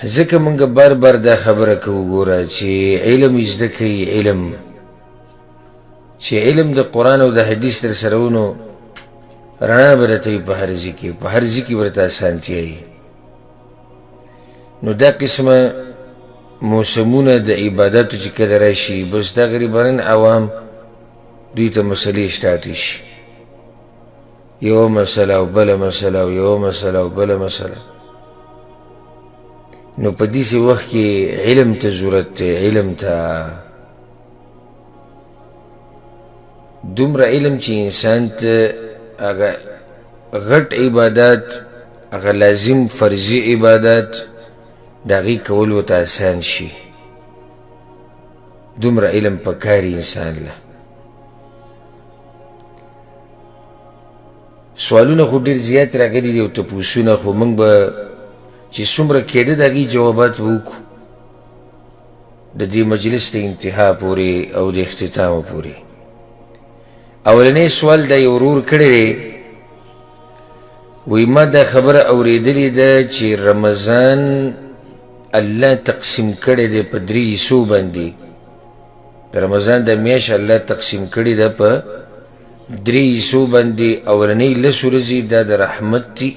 ځکه موږ بار بار دا خبره کوو ګوره چې علم زده کوي علم چې علم د قرآن او د حدیث در سره و نو رڼا به درته وي په هر ځای کې په هر ځای کې به درته اسانتیا وي نو دا قسمه موسمونه د عباداتو چې کله راشي بس دا غریبان عوام دوی ته مسلې سټارټ شي یو مسله او بله مسله او یو مسله او بله مسله نو په داسې وخت کې علم ته ضرورت دی علم ته دومره علم چې انسان ته هغه غټ عبادات هغه لازم فرضي عبادات د هغې کول ورته اسان شي دومره علم پکاري انسان له سوالونه خو ډېر زیات راغلي دي او تپوسونه خو موږ به چې څومره کېده د هغې جوابات به وکړو د دې مجلس د انتها پورې او د اختتامه پورې اولنی سوال دا یو ورور کړی دی وایي ما دا خبره اورېدلې ده چې رمضان الله تقسیم کړی دی په 3 حصو باندې د رمضان د میاشت الله تقسیم کړی ده په 3 حصو باندې اولنی 10 ورځې دا د رحمت دي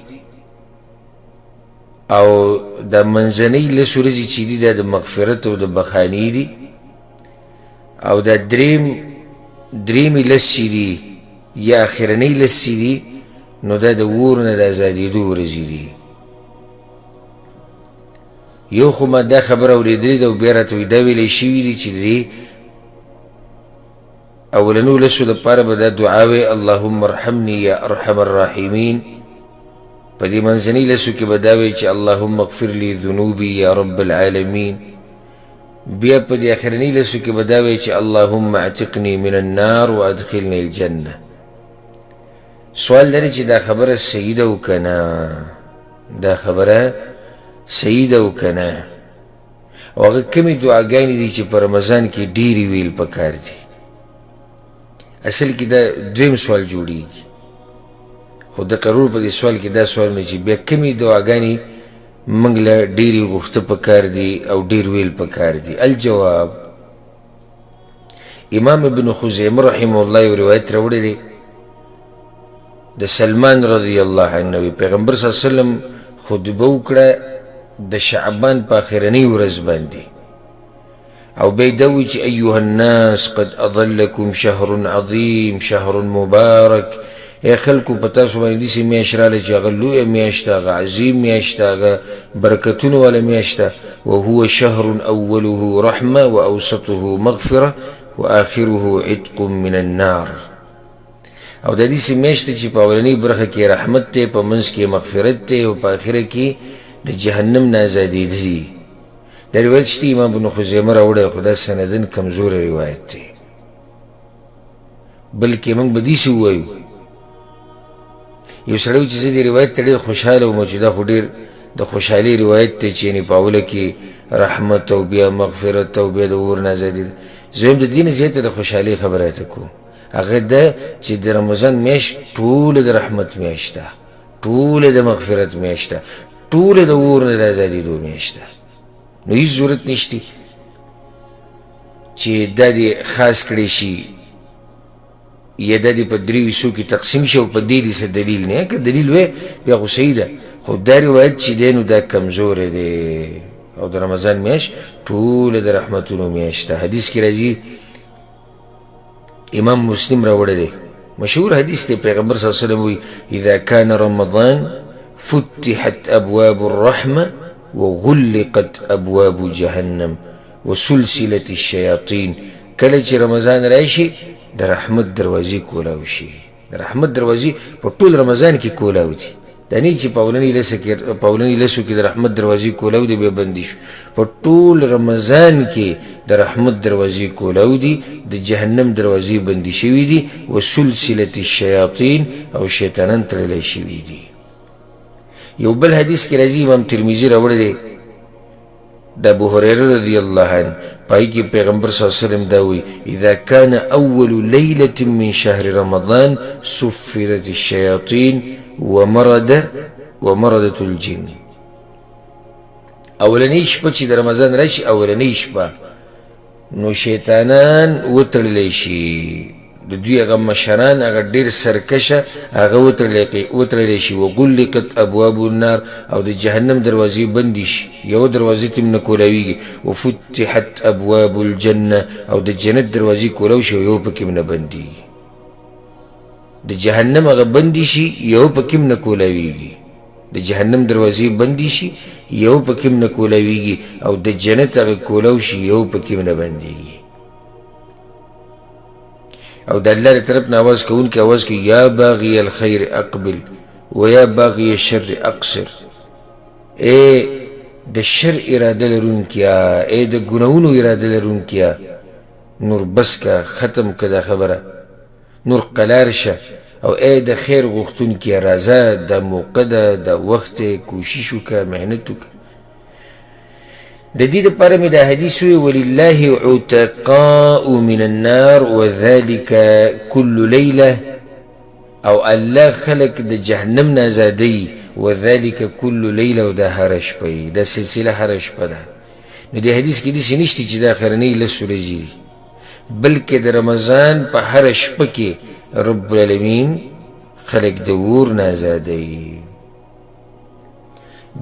او د منځنۍ 10 ورځې چې دي دا د مغفرت او د بخاني دي او دا درېمې 10 چې دي یا اخرنۍ 10 چې دي نو دا د اور نه د ازادېدو ورځې دي یو خو ما دا خبره اورېدلې ده او بیا راته وایي دا ویلی شوي دي چې د دې اولنو 10 دپاره به دا دعا وی اللهم ارحمني یا ارحم الراحمین په دې منځنۍ 10 کې به دا وی چې اللهم اغفر لي ذنوبي یا رب العالمین بیا په دې اخرنۍ 10 کې به دا وی چې اللهم اعتقني من النار وادخلني الجنه سوال لري چې دا خبره صحیح ده او که نه دا خبره صحیح ده او که نه او هغه کومې دعاګانې دي چې په رمضان کې ډېرې ویل پکار دي اصل کې دا دویم سوال جوړیږي خو د قرور په دې سوال کې دا سوال نه چې بیا کومې دعاګانې موږ له ډېرې غوښته پکار دي او ډېر ویل پکار دي الجواب امام ابن خزیمه رحمه الله یو روایت راوړی دی د سلمان رضی الله عنه پیغمبر صلی الله علیه وسلم خطبه وکړه د شعبان په اخرنۍ ورځ باندې او بیا یې دا وایي چې ایها الناس قد اضلکم شهر عظیم شهر مبارک ای خلکو په تاسو باندې داسې میاشت راغله چې هغه لویه میاشت ده هغه عظیم میاشت ده هغه برکتونو والا میاشت ده وهو شهر اوله رحمه واوسطه مغفره واخره عتق من النار او د دې میاشت چې په اولنۍ برخه کې رحمت دی په منځ کې مغفرت دی او په آخره کې د جهنم نه ازادېدل دي دا روایت شته امام ابن خزیمه راوړی خو دا سندن کمزوره روایت دی بلکې موږ به داسې ووایو یو سړی چې زه دې روایت ته ډېر خوشحاله وم چې دا خو ډېر د خوشحالۍ روایت دی چې یعنې په اوله کې رحمت او بیا مغفرت او بیا د اور نه ازادېدل زه هم د دې نه زیاته د خوشحالۍ خبره راته کوم هغه ده چې د رمضان میاشت ټوله د رحمت میاشت ده ټوله د مغفرت میاشت ده ټوله د اور نه د ازادېدو میاشت ده نو هیڅ ضرورت نشته چې دا دې خاص کړی شي یا دا دې په 3 حصو کې تقسیم شي او په دې دې څه دلیل نه که دلیل وی بیا خو صحیح ده خو دا روایت چې دی نو دا کمزوری دی او د رمضان میاشت ټوله د رحمتونو میاشت ده حدیث کې راځي امام مسلم راوړی دی مشهور حدیث دی پیغمبر صلی الله علیه وسلم وی اذا كان رمضان فتحت ابواب الرحمه وغلقت ابواب جهنم وسلسلت الشياطين کله چې رمضان راشي د رحمت دروازې کولاو شي د رحمت دروازې په ټول رمضان کې کولاو دي دا نه چې په اولنۍ 10 کې د رحمت دروازې کولاو دي بیا بندي شو په ټول رمضان کې د رحمت دروازې کولاو دي د جهنم دروازې بندي شوي دي وسلسلت الشیاطین او شیطانان تړلی شوي دي یو بل حدیث کې راځي امام ترمذي راوړی دی د ابو هريره رضی الله عنه پای کې پیغمبر صلی الله علیه وسلم دا وی اذا كان اول ليله من شهر رمضان سفرت الشياطين ومردة الجن اولنی شپه چې د رمضان راشي اولنی شپه نو شیطانان وتړلی شي د دوی هغه مشران هغه ډېر سرکشه هغه وتړلی شي وغلقت ابواب النار او د جهنم دروازې بندې شي یوه دروازې ته هم نه کولاویږي وفتحت ابواب الجنه او د جنت دروازې کولاو شي او یو پکې هم نه بندېږي د جهنم هغه بندې شي یو پکې هم نه کولاویږي د جهنم دروازې بندې شي یو پکې هم نه کولاویږي او د جنت هغه کولاو شي یو پکې هم نه بندېږي او د الله له طرف نه آواز کوونکی آواز کوي یا باغی الخیر اقبل و یا باغی الشر اقصر ای د شر اراده لرونکیا ای د ګناهونو اراده لرونکیا نور بس کا ختم که دا خبره نور قلار شه او ای د خیر غوښتونکیا راځه دا موقع ده دا وخت کوشش وکړه محنت وکړه د دې دپاره مې دا حدیث وی ولله عتقاء من النار وذلك كل لیله او الله خلق د جهنم نه ازادوي وذلك كل لیله او دا هره شپه دا سلسله هره شپه ده نو دې حدیث کې داسې نشته چې دا اخرنۍ 10 ورځې دي بلکې د رمضان په هره شپه کې رب العالمین خلق د اور نه ازادوي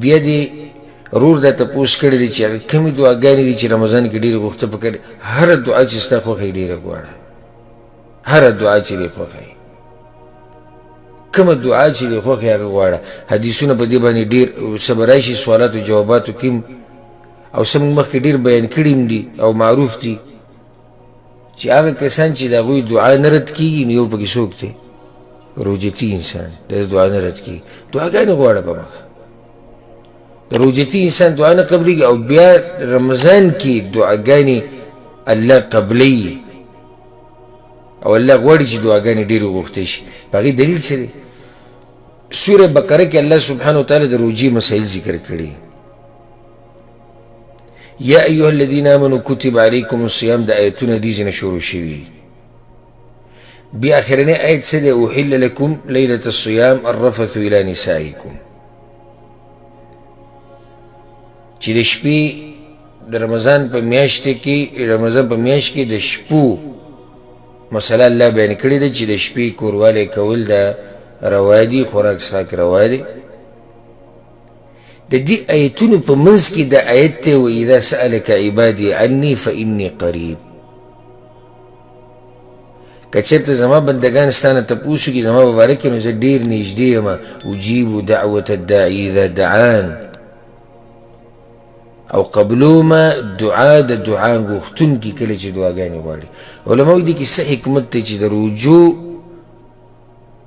بیا دې رور دا تپوس کړی دی چې هغه کمې دعاګانې دي چې رمضان کې ډېرې غوښته پکار هره دعا چې ستا خوښوي ډېره غواړه هره دعا چې دې خوښوي کومه دعا چې دې خوښوي هغه غواړه حدیثونه په دې باندې ډېر څه به راشي سوالاتو جواباتو کې او څه موږ مخکې ډېر بیان کړي دي او معروف دي چې هغه کسان چې د هغوی دعا نه رد کېږي نو یو پکې څوک دی روجتي انسان د دعا نه رد کېږي دعاګانې غواړه په مخه روجتي انسان دعا نه قبلېږي او بیا رمضان کې دعاګانې الله قبلوي او الله غواړي چې دعاګانې ډېرې وغوښتې شي په هغې دلیل څه دی سوره بقره کې الله سبحانه وتعالی د روجې مسایل ذکر کړي یا ایها الذین آمنوا کتب علیکم الصیام د آیتونه دې ځینې شروع شوي بیا اخرنی آیت څه دی احل لکم لیلة الصیام الرفث الی نسائکم چې د شپې د رمضان په میاشت کې د شپو مسله الله بیان کړې ده چې د شپې کوروالی کول د روا دي خوراک څښاک روا دی د دې آیتونو په منځ کې د آیت دی واذا سألک عبادي عني فإني قریب که چېرته زما بندګان ستا نه تپوس وکړي زما په باره کې نو زه ډېر نږدې یم اجیب دعوة الداعي اذا دعان او قبلوما دعا د دعا غوښتونکي کله چې دعاګانې غواړي علماو دې کې څه حکمت دی چې د رجوع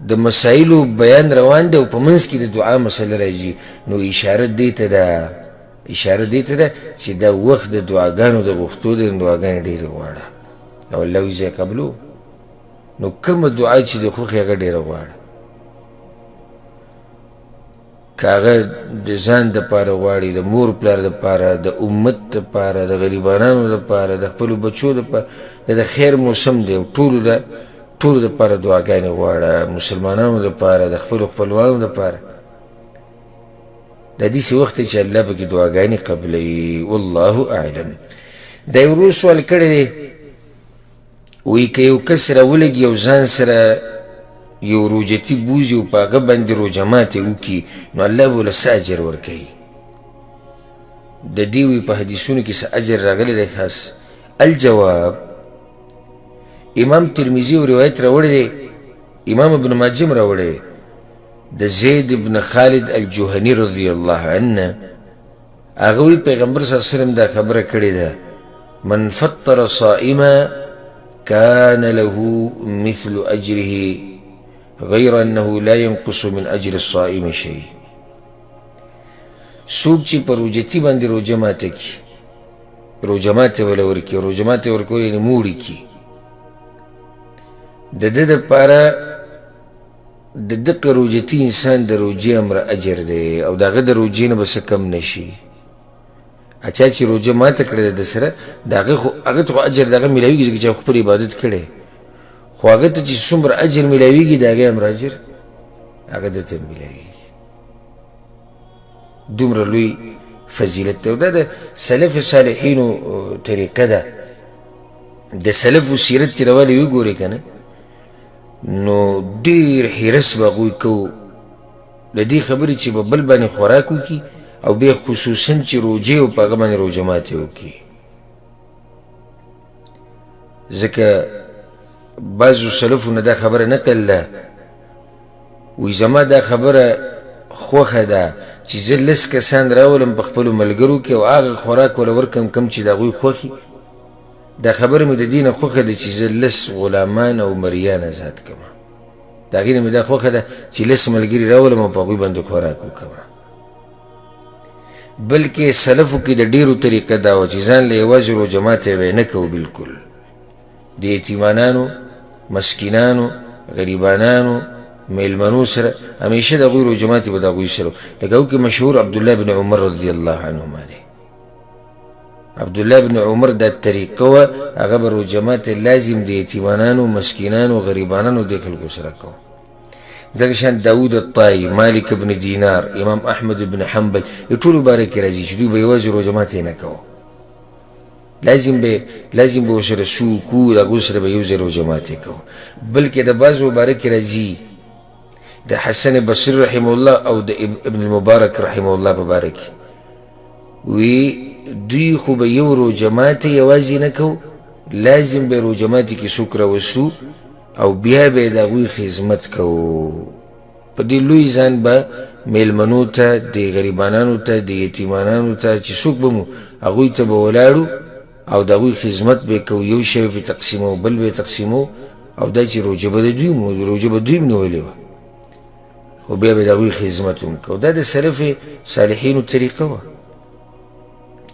د مسایلو بیان روان دی او په منځ کې د دعا مسله راځي نو اشاره دې ته ده چې دا وخت د دعاګانو د غوښتو د دعاګانې ډېرې غواړه او الله وایي زه یې قبلو نو کومه دعا چې د خوښې هغه ډېره غواړه که هغه د ځان دپاره غواړي د مور پلار دپاره د امت دپاره د غریبانانو دپاره د خپلو بچو دپاره د خیر موسم دی او ټولو دپاره دعاګانې غواړه مسلمانانو دپاره د خپلو خپلوانو دپاره د داسې وخت دی چې الله پکې دعاګانې قبلوي والله اعلم دا یو ورور سوال کړی دی وایي که یو کس راولګي او ځان سره یو روجتي بوزي او په هغه باندې روژه ماتې وکړي نو الله به له څه اجر ورکوي د دې وایي په حدیثونو کې څه اجر راغلی دی خاص الجواب امام ترمذي یو روایت راوړی دی امام ابن ماجه هم راوړی دی د زید ابن خالد الجهني رضی الله عنه هغه وایي پیغمبر صلی الله علیه وسلم دا خبره کړې ده من فطر صائما كان له مثل اجره غیر انه لا ينقص من اجر الصائم شيء څوک چې په روجتي باندې روژه ماته کړي روژه ماتې وله ورکړي روژه ماتې ورکول یعنې موړي کړي د ده دپاره د دقه روجتي انسان د روجې امره اجر دی او د هغه د روجې نه به څه کم نه شي چا چې روژه ماته کړې ده د سره د هغه ته خو اجر د هغه میلاویږي ځکه چې هغه خپل عبادت کړی خو هغه ته چې څومره اجر میلاویږي د هغې امره اجر هغه ده ته میلاویږي دومره لوی فضیلت ده. دا د سلف صالحینو طریقه ده. د سلفو سیرت چې راوالی وګورئ که نه نو ډېر حرص به هغوی کوو د دې خبرې چې به بل باندې خوراک وکړي او بیا خصوصا چې روجې او په هغه باندې روژه ماتې وکړي. ځکه بعضو سلفو نه دا خبره نقل ده وی زما دا خبره خوښه ده چې زه لس کسان راولم په خپلو ملګرو کې او هغه خوراک وله ورکړم کوم چې د هغوی خوښي. دا خبره مې د دې نه خوښه ده چې زه لس غلامان او مریان ازاد کړم. د هغې نه مې دا خوښه ده چې لس ملګري راولم او په هغوی باندې خوراک وکړم. بلکې سلفو کې د ډېرو طریقه دا وه چې ځان له یوازې روژه ماتی به یې نه کوو بالکل. د یتیمانانو، مسکینانو، غریبانانو، میلمنو سره همیشه د هغوی روژه ماتې به د هغوی سره. لکه او کې مشهور عبدالله بن عمر رضی الله عنهما دی. عبدالله بن عمر دا طریقه وه هغه به روژه ماتې لازم د یتیمانانو، مسکینانو، غریبانانو دې خلکو سره کوو. دغه شان داود الطایی، مالک بن دینار، امام احمد بن حنبل یې ټولو باره کې راځي چې دوی به یوازې روژه ماتې نه کوو. لازم به ورسره سوکو د هغو سره به یو ځای روژه ماتې کوو. بلکې د بعضو باره کې راځي د حسن بصري رحمه الله او د ابن المبارک رحمه الله په باره کې وی دوی خو به یو روژه ماتې یوازې نه کوو، لازم به روژه ماتې کې څوک راوستو او بیا به د هغوی خدمت کوو. په دې لوی ځان به میلمنو ته، د غریبانانو ته، د یتیمانانو ته چې څوک به مو هغوی ته به ولاړو او د هغوی خدمت به کوو، یو شی به تقسیمو بل به تقسیمو او دا چې روژه به د دوی مو روژه به دوی نیولې وه خو بیا به د هغوی خدمت هم کوو. دا د سلف صالحینو طریقه وه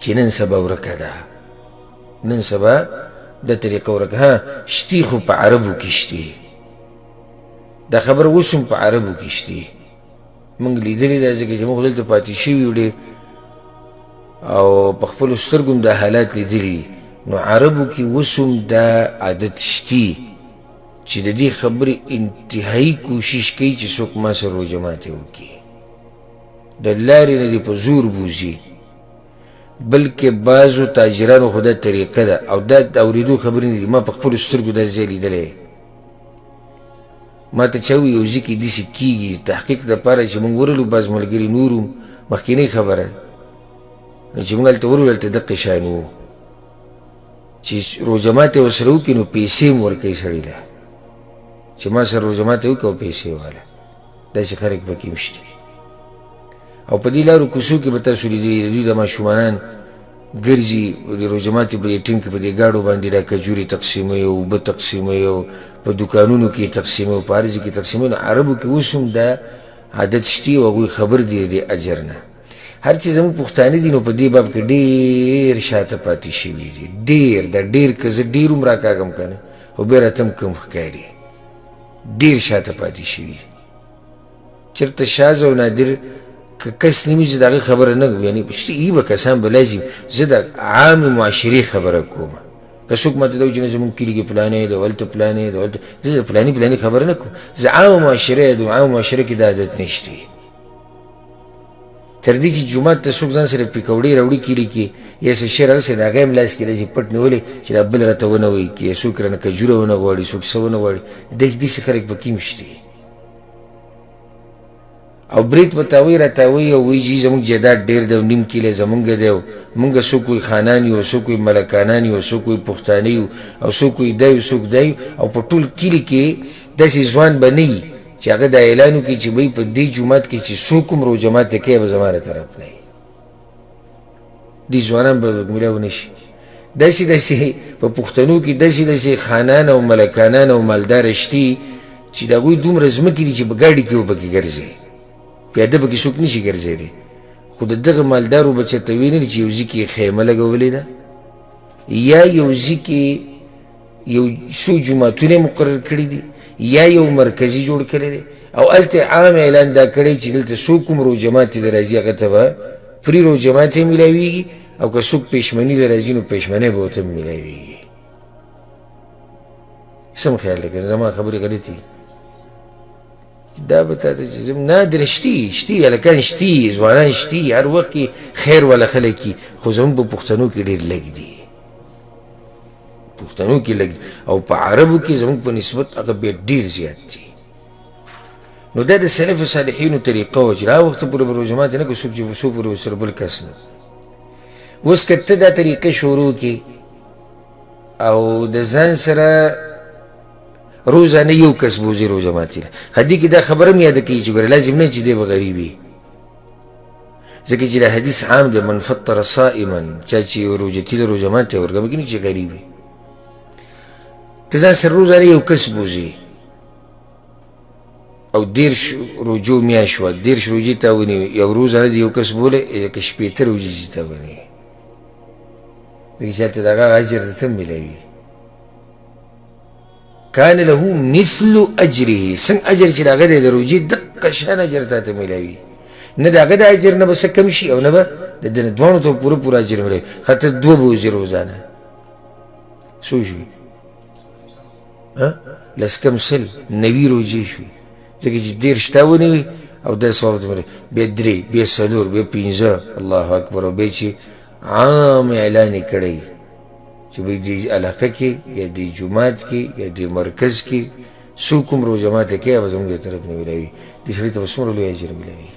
چې نن سبا ورکه ده. نن سبا دا طریقه ورکه. ها شتي خو په عربو کې شتي، دا خبره اوس هم په عربو کې شتي. موږ لیدلې ده ځکه چې موږ دلته پاتې شوي یو ډېر او په خپلو سترګو هم دا حالات لیدلي. نو عربو کې اوس هم دا عادت شتي چې د دې خبرې انتهایی کوشش کوي چې څوک ما سره روژه ماتې وکړي. د لارې نه دې په زور بوځي. بلکې بعضو تاجرانو خو دا طریقه ده او دا د اورېدو خبرې نه دي. ما په خپلو سترګو دا ځای لیدلی. ما ته چا ووایي یو ځای کې داسې کېږي تحقیق دپاره چې موږ ورلو بعض ملګري نور هم مخکینۍ خبره نو چې موږ هلته ورلو هلته دقې شیان وو چې روژه ماتې ورسره وکړي نو پیسې هم ورکوي سړي له چې ما سره روژه ماتې وکړه او پیسې واله. داسې خلک پکې هم شته. او په دې لارو کوڅو کې به تاسو لیدلي د دوی د ماشومانان ګرځي د روژه ماتې په دې ټیم کې په دې ګاډو باندې دا کجورې تقسیموي او اوبه تقسیموي او په دوکانونو کې تقسیموي او په هر ځای کې تقسیموي. نو عربو کې اوس هم دا عادت شتي او هغوی خبر دي د اجر نه. هر چې زموږ پښتانه دي نو په دې باب کې ډېر شاته پاتې شوي دي. ډېر دا ډېر که زه ډېر هم راکاږم که نه خو بیا راته هم کم ښکاري. ډېر شاته پاتې شوي. چېرته شاذ او نادر که کس نمی چې د هغې خبره نه کوم یعنې ای به کسان به لازم زه د عامې معاشرې خبره کوم. که څوک ماته دا وایي چې نه زموږ کلي کې پلانې ده هلته پلانې ده هلته زه د پلانې خبره نه کوم. زه عامه معاشره یم. عامه معاشره کې دا عادت نشته. تر دې چې جومات ته څوک ځان سره پیکوړې راوړي کلي کې یا څه شی راغلی د هغه هم لاس کې داسې پټ نیولی چې دا بل راته ونه وایي که څوک رانه کجوره ونه غواړي څوک څه ونه غواړي. داسې خلک پکې هم شته. او برید به تاوی را تاوی او وی جی زمونږ جیداد ډېر دی او نیم کیله زمونږ دی او مونږ څوک وایي خانان یو څوک وایي ملکانان یو څوک وایي پښتانه یو او څوک وایي دا یو څوک دا یو او په ټول کلي کې داسې ځوان به نه وي چې هغه دا اعلان وکړي چې بهی په دې جومات کې چې څوک هم روژه ماتې کوي به زما له طرف نه وي. دې ځوانان به میلاو نه شي. داسې په پښتنو کې داسې خانان او ملکانان او مالداره شتي چې د هغوی دومره ځمکې دي چې په ګاډي کې وبکې ګرځي. پیاده پکې څوک نشي ګرځېدی. خو د دغه مالدارو به چېرته ویني چې یو ځای کې خیمه لګولې ده یا یو ځای کې یو څو جوماتونه یې مقرر کړي دي یا یو مرکزي جوړ کړی دی او هلته عام اعلان دا کړی چې دلته څوک هم روژه ماتې د راځي هغه ته به فري روژه ماتې میلاویږي او که څوک پېشمني د راځي نو پېشمنۍ به ورته میلاویږي. سم خیال دی که زما خبرې غلطي دا به تا ته چې زم نادر شتي هلکان شتي ځوانان شتي هر وخت کې خیر والا خلک دي خو زموږ په پښتنو کې ډېر لږ دي پښتنو کې لږ او په عربو کې زموږ په نسبت هغه بیا ډېر زیات دي نو دا د سلف صالحینو طریقه وه چې را وخته پورې به روژه ماتې نه کړو څوک چې څو پورې ورسره بل کس نه اوس که ته دا طریقې شروع کړې او د ځان سره روزانه یو کس بوځي روژه ماتي له خدي کې دا خبره هم یاده کوي چې ګوره لازم نه چې دی به غریب وي ځکه چې دا حدیث عام دی من فطر صائما چا چې یو روژتي له روژه ماتې ورکوي ممکن چې غریب وي ته ځان سره روزانه یو کس بوځي او 10 روجو میاشت شوه 10 روجې تا ونیوي یو روزانه د یو کس بولی که 15 روجې تا ونیوي دغه چاته د هغه اجر درته هم میلاوي کان له مثل اجره څنګه اجر چې د هغه دی د روجې دقه شان اجر تاته میلاوي نه د هغه د اجر نه به څه کم شي او نه به د ده دواړو ته پوره اجر میلاوي ښه ته 2 به وځې روزانه څو شوي لس کم 90 روجې شوي ځکه چې 10 تا ونیوي او 10 ورته بیا 3 بیا 4 بیا 15 الله اکبر او بیا چې عام اعلان یې کړی چې به دې علاقه کې یا دې جومات کې یا دې مرکز کې څوک هم روژه ماته کوي هغه زموږ د طرف نه میلاوي دې سړي ته به څومره لوی اجر میلاوي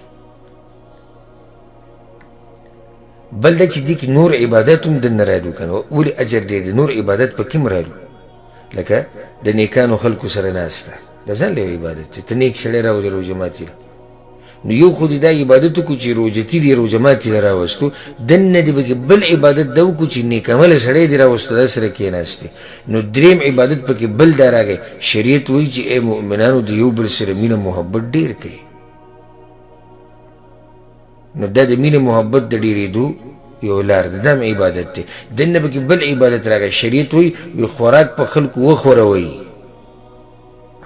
بل دا چې دې کې نور عبادت هم دننه رالو که نه ولې اجر ډېر دی نور عبادت په کې هم رالو لکه د نیکانو خلکو سره ناسته دا ځان له عبادت دی ته نیک سړی راولې روژه ماتي له نو یو خو دې دا عبادت وکړو چې روژتي دې روژه ماتي له راوستو دننه دې پکې بل عبادت دا وکړو چې نیکعمله سړی دې راوستو دا سره کېناستې نو دریم عبادت پکې بل دا راغی شریعت وایي چې ای مؤمنانو د یو بل سره مینه محبت ډېر کوي نو دا د مینې محبت د ډېرېدو یو لار ده دا هم عبادت دی دننه پکې بل عبادت راغی شریعت وایي خوراک په خلکو وخوروئ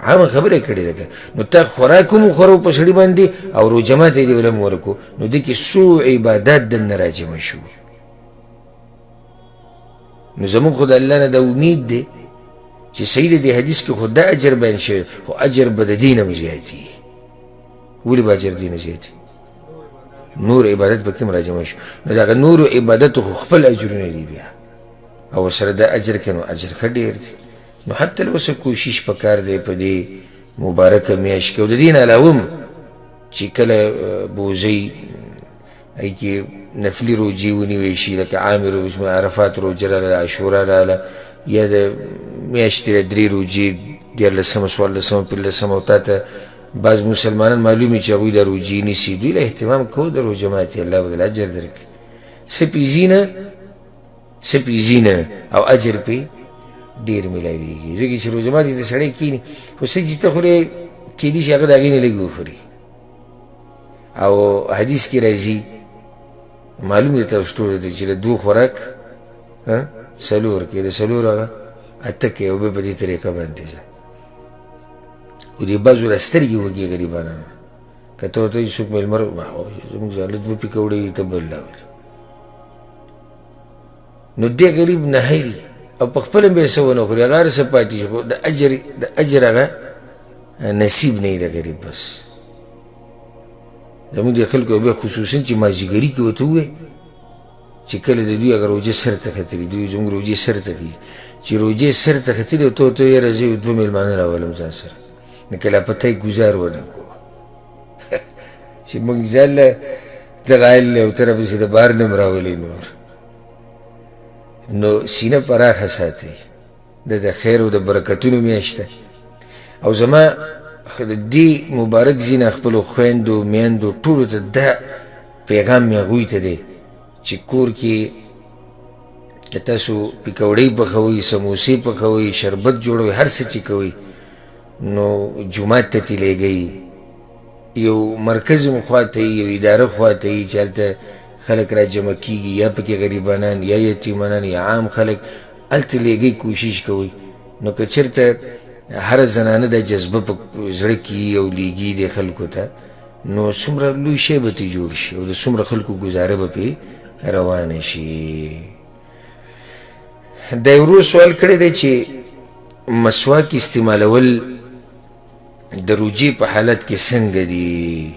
عامه خبره کړې ده نو تا خوراک هم وخورو په سړي باندې او روژه ماتې دې ولم ورکو نو دې کې څو عبادات دننه راجمع شو نو زموږ خو د الله نه دا امید دی چې صحیح د دې حدیث کې خو دا اجر بیان شوی خو اجر به د دې نه هم زیاتي ولې به اجر دې نه زیاتي نور عبادت پکې هم راجمع شو نو د هغه نورو عبادتو خو خپل اجرونه دي بیا او سره دا اجر کې نو اجر ښه ډېر دی نو حتی اوسه کوشش پکار دی په دې مبارکه میاشت کې او د دې نه علاوه هم چې کله بوځئ هغې کې نفلي روجې ونیوی شي لکه عامې روژې عرفات روژه راله عاشورا راله یا د میاشتې 3 روجې 14 14 15 او تا ته بعض مسلمانان معلوم وي چې هغوی دا روجې نیسي دوی له اهتمام کوو د روژه ماتې الله به دله اجر درکړي څه پیزي نه او اجر پې ډېر میلاویږي ځکه چې روژه ماتې ته سړی کښېني خو څه چې ته خورې کیدای شي هغه د هغې نه لږ وخوري او حدیث کې راځي معلوم دی تاسو ټولو ته چې د 2 خوراک 4 کې د 4 هغه 8 کې او بیا په دې طریقه باندې ځه او دې بعضو له سترګې وږي غریبانانو که ته ورته څوک مېلمه زموږ ځاله 2 پیکوړې ته بل راولي نو دې غریب نه هیري او په خپله هم بیا څه ونه خوري هغه هر څه پاتې شي خو د اجر هغه نصیب نه وي د غریب بس زموږ د خلکو بیا خصوصا چې مازدیګري کې ورته ووایې چې کله د دوی هغه روژې سر ته ختلي دوی زموږ روژې سر ته کوي چې روژې سر ته ختلي او ته ورته یاره زه یو 2 مېلمانه راولم ځان سره نو که لا پته یې ګزار ونه کړو چې موږ ځان له دغه حال دی او ته راپسې د بهر نه م راولې نور نو سینه پراخه ساتئ د خیر او د برکتونو میاشت ده او زما د دې مبارک ځینه خپلو خویندو میندو ټولو ته دا پیغام مې هغوی ته دی چې کور کې که تاسو پیکوړۍ پخوئ سموسې پخوئ شربت جوړوئ هر څه چې کوئ نو جومات ته تلیږئ یو مرکز هم خواته یو اداره خواته چې هلته خلق را جمع کیږي یا پکې غریبانان یا یتیمانان یا عام خلق هلته لیږئ کوشش کوئ نو که چېرته هر زنانه د جذبه په زړه کې او لیږي د خلکو ته نو څومره لوی شی به ترې جوړ شي او د څومره خلکو ګزاره به پرې روانه شي دا یو ورو سوال کړی دی چې مسواک استعمالول د روجې په حالت کې څنګه دي،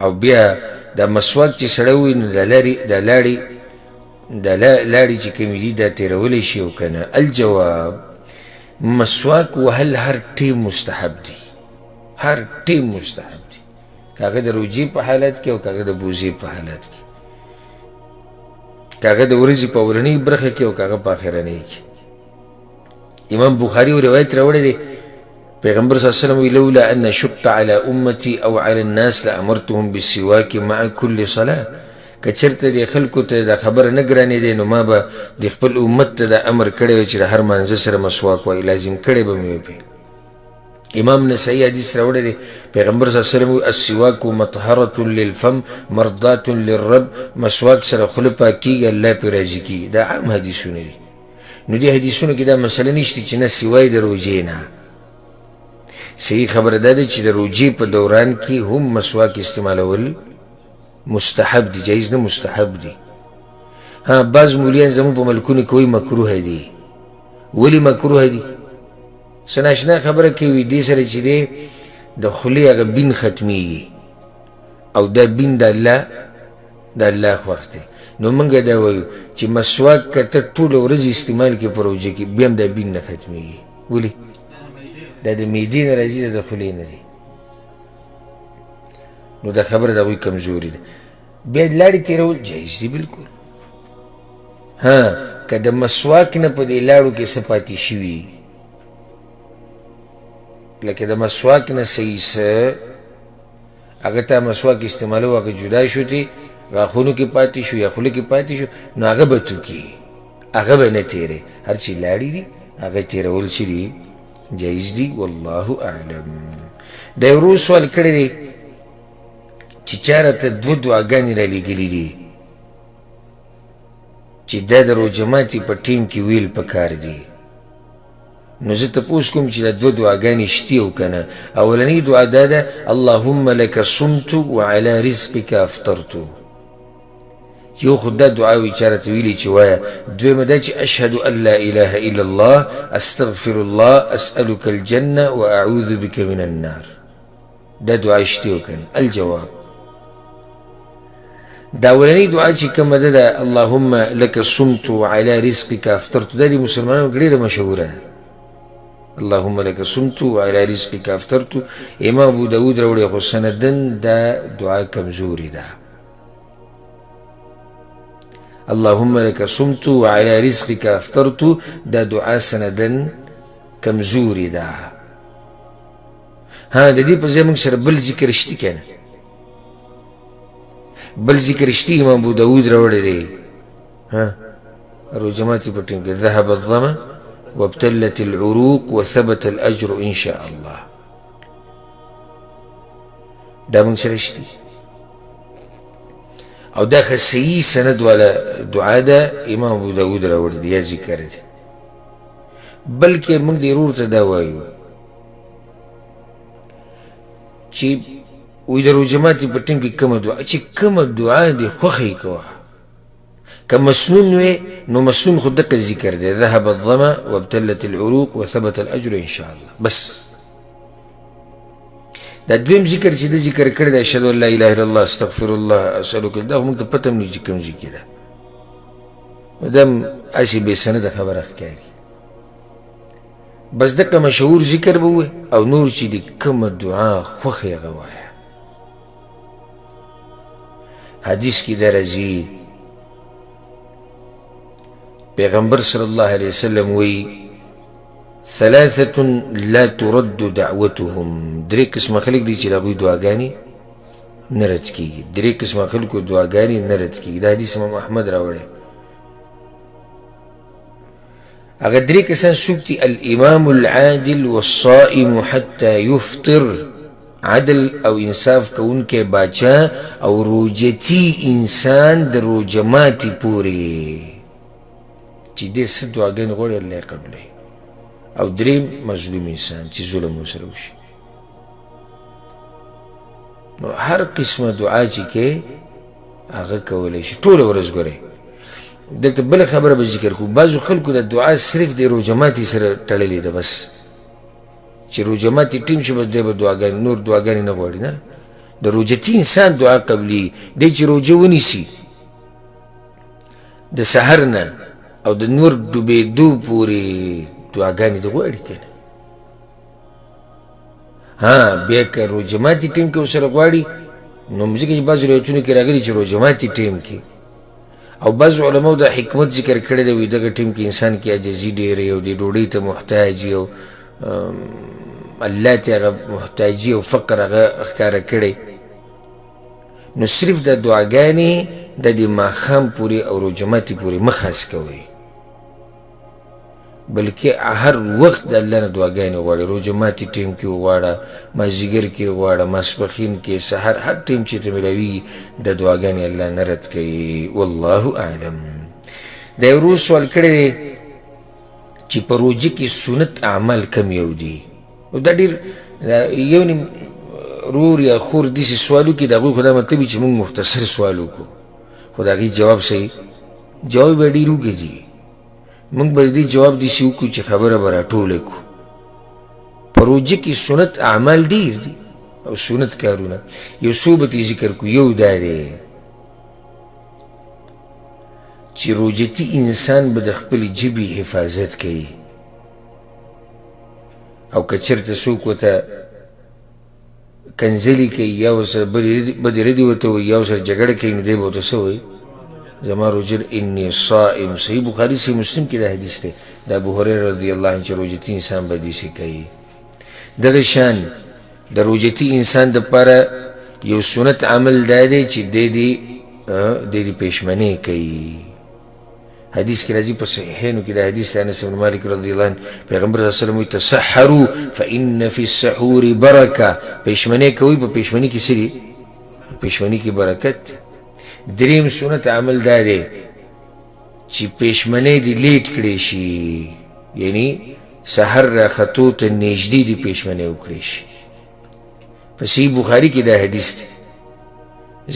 او بیا دا مسواک چې سړی ووي نو دا لاړې چې کومې دي دا تېرولی شي او که نه. الجواب مسواک وهل هر ټیم مستحب دي، هر ټیم مستحب دي، که هغه د روجې په حالت کې او که هغه د بوزې په حالت کې، که هغه د ورځې په اولنۍ برخه کې او که هغه په اخرنۍ کې. امام بخاري و روایت راوړی دی، پیغمبر صلی الله علیه وسلم وی لولا ان اشق على امتي او على الناس لامرتهم بالسواك مع كل صلاه. که چېرته دې خلکو ته دا خبره نه ګرانېدی نو ما به د خپل امت ته دا امر کړی وی چې د هر مانځه سره مسواک وایي، لازم کړی به مې وي. امام نسائی حدیث راوړی دی، پیغمبر صلی الله علیه وسلم وی السواک مطهرة للفم مرضاة للرب. مسواک سره خوله پاکېږي، الله پرې راضي کېږي. دا عام حدیثونه دي. نو دې حدیثونو کې دا مسله نشته چې نه سوای د روجې نه. صحیح خبره دا ده چې د روجې په دوران کې هم مسواک استعمالول مستحب دي، جایز نه مستحب دي. ها بعض مولیان زمون په ملکونو کې وایي مکروه دي. ولې مکروه دي؟ څه ناشنا خبره کوي دې سره چې دی د خولې هغه بین ختمیږي او دا بین د الله خوښ دی. نو موږ دا وایو چې مسواک که ته ټوله ورځ استعمال کې په روژه کې بیا هم دا بین نه ختمیږي. ولې؟ دا د معدې نه راځي، دا د خولې نه دی. نو دا خبره د هغوی کمزوري ده. بیا لاړې تېرول جایز دي بلکل. ها که د مسواک نه په دې لاړو کې څه پاتې شوي، لکه د مسواک نه صحیح څه هغه ته مسواک استعمالو هغه جدا شو دی، غاښونو کې پاتې شو یا خوله کې پاتې شو، نو هغه به توکي، هغه به نه تېرې. هر چې لاړې دي هغه تېرول چې دي جایز دي. والله اعلم. دا یو ورو سوال کړی دی چې چا راته دوه دعاګانې رالیږلي دي چې دا د روژه ماتي په ټیم کې ویل پکار دي. نو زه تپوس کوم چې دا دوه دعاګانې شتي او که نه. اولنۍ دعا دا ده اللهم لك صمت وعلى رزقك افطرت. یو خو دا دعا وي چا راته ویلي چې وایه. دویمه دا چې اشهد ان لا اله الا الله استغفر الله اسألك الجنه واعوذ بك من النار. دا دعا شتي او که نه. الجواب دا اولنۍ دعا چې کومه ده ده اللهم لك صمت وعلى رزقك افطرت، دا د مسلمانانو کې ډېره مشهوره ده. اللهم لك صمت وعلى رزقك افطرت. امام ابو داود راوړی خو سندن دا دعا کمزوري ده. اللهم لك صمت وعلى رزقك افطرت دا دعا سندن کمزوري ده. ها د دې په ځای موږ سره بل ذکر شتي که نه؟ بل ذکر شتي امام ابو داود راوړی دی. ها روژه ماتي په ټیم کې ذهب الظما وابتلت العروق وثبت الاجر ان شاء الله. دا موږ سره شتي او دا ښه صحیح سند والا دعا ده، امام ابو داود راوړی دی یا ذکر دی. بلکې موږ دې ورور ته دا وایو چې وی د روژه ماتي په ټیم کې کومه دعا چې کومه دعا دې خوښه یې کوه. که مسنون وی نو مسنون خو دقه ذکر دی ذهب الظما وابتلت العروق وثبت الاجر ان شاء الله. بس دا دویم ذکر چې د ذکر کړی دی اشهد ان لا اله الا الله استغفر الله اسألک، دا خو موږ ته پته هم نه چې کوم ځای کې ده. دا هم هسې بې سنده خبره ښکاري. بس دقه مشهور ذکر به ووایي او نور چې د کومه دعا خوښ یې هغه وایه. حدیث کې دا راځي پیغمبر صلی الله علیه وسلم وی ثلاثة لا ترد دعوتهم. درې قسمه خلک دي چې د هغوی دعاګانې نه رد کېږي. درې قسمه خلکو دعاګانې نه رد کېږي. دا حدیث امام احمد راوړی. هغه درې کسان څوک دي؟ الامام العادل والصائم حتى يفطر. عدل او انصاف کوونکی باچا او روجتي انسان د روژه ماتي پورې چې دې څه دعاګانې غواړي الله یې قبلوي. او دریم مظلوم انسان چې ظلم ورسره وشي. نو هر قسمه دعا چې کې هغه کولی شي ټوله ورځ. ګورئ دلته بله خبره به ذکر کړو. بعضو خلکو د دعا صرف د روژه ماتي سره تړلې ده بس، چې روژه ماتې ټیم شي بس دی به دعاګانې نور دعاګانې نه غواړي نه د روژتي انسان دعا قبلي دی چې روژه ونیسي د سحر نه او د نور ډوبېدو پورې دعاګانې د غواړي که نه ها بیا که روژه ماتې ټیم کې ورسره غواړي نو ځکه چې بعضو روایتونو کې راغلي چې روژه ماتې ټیم کې او بعض علماو دا حکمت ذکر کړی دی وایي دغه ټیم کې انسان کې عاجزي ډېرې او د ډوډۍ ته محتاج او الله ته هغه محتاجي او فقر هغه ښکاره کړی نو صرف د دعاګانې د دې ماښام پورې او روژه ماتې پورې مه خاص کوئ بلکې هر وخت د الله نه دعاګانې وغواړئ روژه ماتې ټیم کې وغواړه مازدیګر کې وغواړه ماسپښین کې سحر هر ټیم چې ته میلاویږي د دعاګانې الله نه رد کوي والله اعلم دا یو روز سوال کړی دی چې په روژه کې سنت اعمال کم یو دي او دا ډېر یو نیم رور یا خور داسې سوال وکړي د هغوی خو دا مطلب وي چې موږ مختصر سوال وکړو خو د هغې جواب صحیح جواب به ډېر اوږد دي موږ به د دې جواب داسې وکړو چې خبره به راټوله کړو په روژه کې سنت اعمال ډېر دي او سنت کارونه یو څو به ترې ذکر کړو یو دا دی چې روژتي انسان به د خپلې ژبې حفاظت کوي او که چېرته څوک ورته کنځلې کوي یا ورسره بدې ردې ورته وایي یا ورسره جګړه کوي نو دی به ورته څه وایي زما روژه انی صائم صحیح بخاري صحیح مسلم کې دا حدیث دی د ابو هریره رضی الله عنه چې روژتي انسان به داسې کوي دغه شان د روژتي انسان دپاره یو سنت عمل دا دی چې دی دې پېشمنۍ کوي حدیث کې راځي په صحیحینو کې دا حدیث د انس بن مالک رضی الله عنه پیغمبر صلی الله علیه وسلم وایي تسحروا فان فی السحور برکه پېشمنۍ کوئ په پېشمنۍ کې څه دي پېشمنۍ کې برکت دی دریم سنت عمل دا دی چې پېشمنۍ دې لیټ کړی شي یعنی سحر راختو ته نږدې دې پېشمنۍ وکړی شي په صحیح بخاري کې دا حدیث دی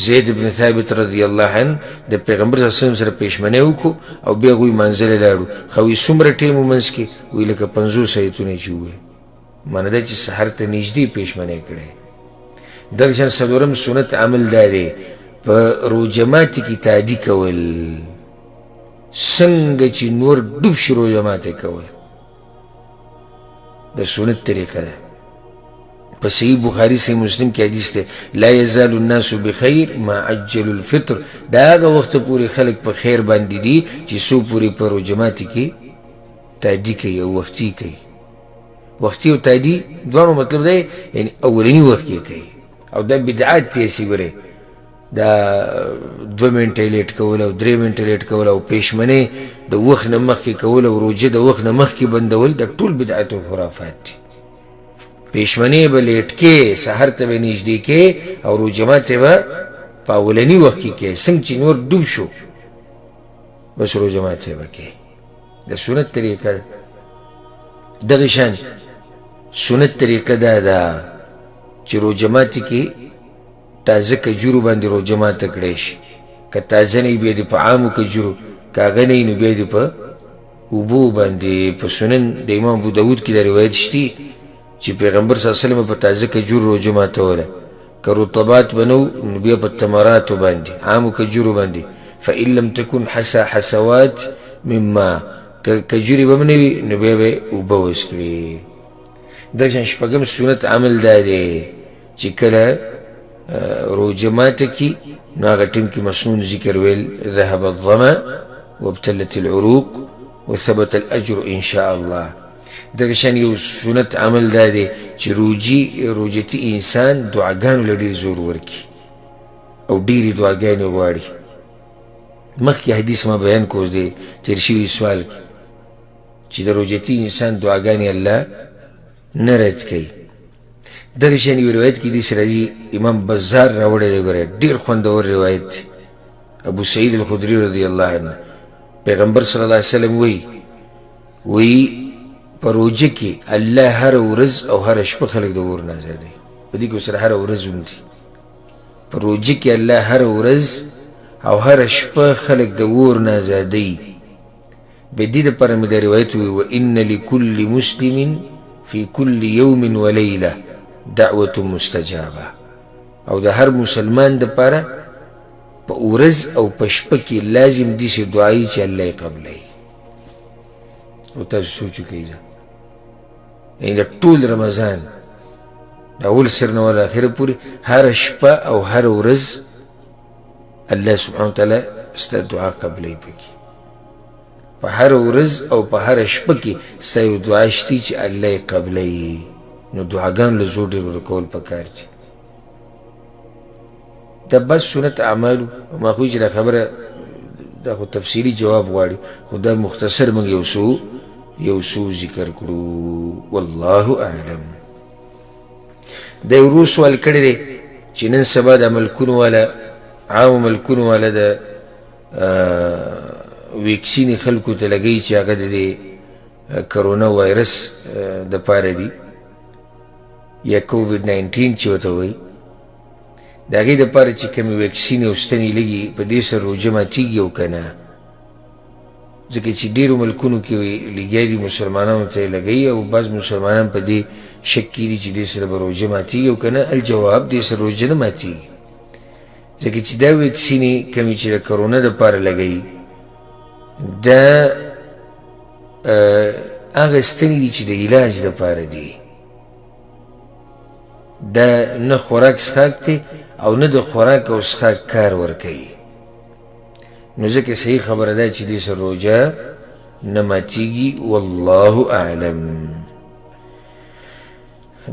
زید بن ثابت رضی الله عنه د پیغمبر صلی الله علیه وسلم سره پېشمنۍ وکړو او بیا هغوی منزله لاړو خو وایي څومره ټیم و منځ کې وایي لکه 50 ایتونه چې ووایي معنی دا چې سحر ته نږدې پېشمنۍ کړی دغه شان څلورم سنت عمل دا دی په روژه ماتې کې تعدي کول څنګه چې نور ډوب شي روژه ماتې کول د سنت طریقه ده په صحیح بخاري صحیح مسلم کې حدیث دی لا یزال الناس بخیر ما عجلوا الفطر دا هغه وخته پورې خلک په خیر باندې دي چې څو پورې په روژه ماتې کې تعدي کوي او وختي کوي وختي او تعدي دواړو مطلب دی یعنی اولني وخت کې کوي او دا بدعات دی چې ګورئ دا 2 منټه لیټ کول او 3 منټه لیټ کول او پېشمنۍ د وخت نه مخکې کول او روژه د وخت نه مخکې بندول دا ټول بدعت او خرافات دي پېشمنۍ به لیټ کې سحر ته به نږدې کې او روژه ماتې به په اولني وخت کې کې څنګه چې نور ډوب شو بس روژه ماتې به کې د سنت طریقه دغه شان سنت طریقه دا ده چې روژه ماتې کې تازه کجورو باندې روژه ماته کړی شي که تازه نه وي بیا دې په عامو کجورو که هغه نه وي نو بیا دې په اوبو باندې په سنن د امام ابو داود کې دا روایت شتي چې پیغمبر صلی الله علیه وسلم په تازه کجورو روژه ماتوله که رطبات به نه نو بیا په تمراتو باندې عامو کجورو باندې فان لم تکن حسوات مما که کجورې به هم نه وي نو بیا به اوبه وڅکړي دغه شان شپږم سنت عمل دا دی چې کله روژه ماته کې نو هغه ټیم کې مسنون ذکر ویل ذهب الظما وابتلت العروق وثبت الاجر ان شاء الله دغه شان یو سنت عمل دا دی چې روژتي انسان دعاګانو له ډېر زور ورکړي او ډېرې دعاګانې غواړي مخکې حدیث ما بیان کوز دی تېر شوي سوال کې چې د روژتي انسان دعاګانې الله نه رد کوي دغه شان یو روایت کې داسې راځي امام بزار راوړی دی ګورئ ډېر خوندور روایت دی ابو سعید الخدري رضی الله عنه پیغمبر صلی الله علیه وسلم وایي په روژه کې الله هره ورځ او هره شپه خلک د اور نه ازادوي په دې کې ورسره هره ورځ هم دي په روژه کې الله هره ورځ او هره شپه خلک د اور نه ازادوي به دې دپاره مې دا روایت وایي وان لکل مسلم فی کل یوم و لیله دعوة مستجابه. او د هر مسلمان د پاره په ورځ او په شپه کې لازم داسې دعایي چې الله یې قبلوي. او تاسو سوچ وکئ یعنې د ټول رمضان د اول سر نه ول اخره پورې هره شپه او هره ورځ الله سبحانه وتعالی ستا دعا قبلوي پکې. په هره ورځ او په هره شپه کې ستا یو دعا شتي چې الله یې قبلوي. نو دعاګانو له زور ډېر ورکول پکار دي. دا بس سنت اعمالو ما خو چې دا خبره دا خو تفصیلي جواب غواړي خو دا مختصر موږ یو څو ذکر کړو. والله اعلم. دا یو ورو سوال کړی دی چې نن سبا د ملکونو والا عامو ملکونو والا د ویکسین خلکو ته لګوي چې هغه د دې کرونا وایرس دپاره دي یا کووډ 19 چې ورته وایي. د هغې دپاره چې کومې ویکسین او ستنې لګي په دې سره روژه ماتېږي او که نه. ځکه چې ډېرو ملکونو کې لګیا دي مسلمانانو ته یې لګوي او بعض مسلمانان په دې شک کې دي چې دې سره به روژه ماتېږي او که نه. الجواب دې سره روژه نه ماتېږي ځکه چې دا ویکسینې کومې چې د کرونا دپاره لګوي دا هغه ستنې دي چې د علاج دپاره دي. دا نه خوراک څښاک دی او نه د خوراک او څښاک کار ورکوي. نو ځکه صحیح خبره ده چې دې سره روژه نه ماتېږي. والله اعلم.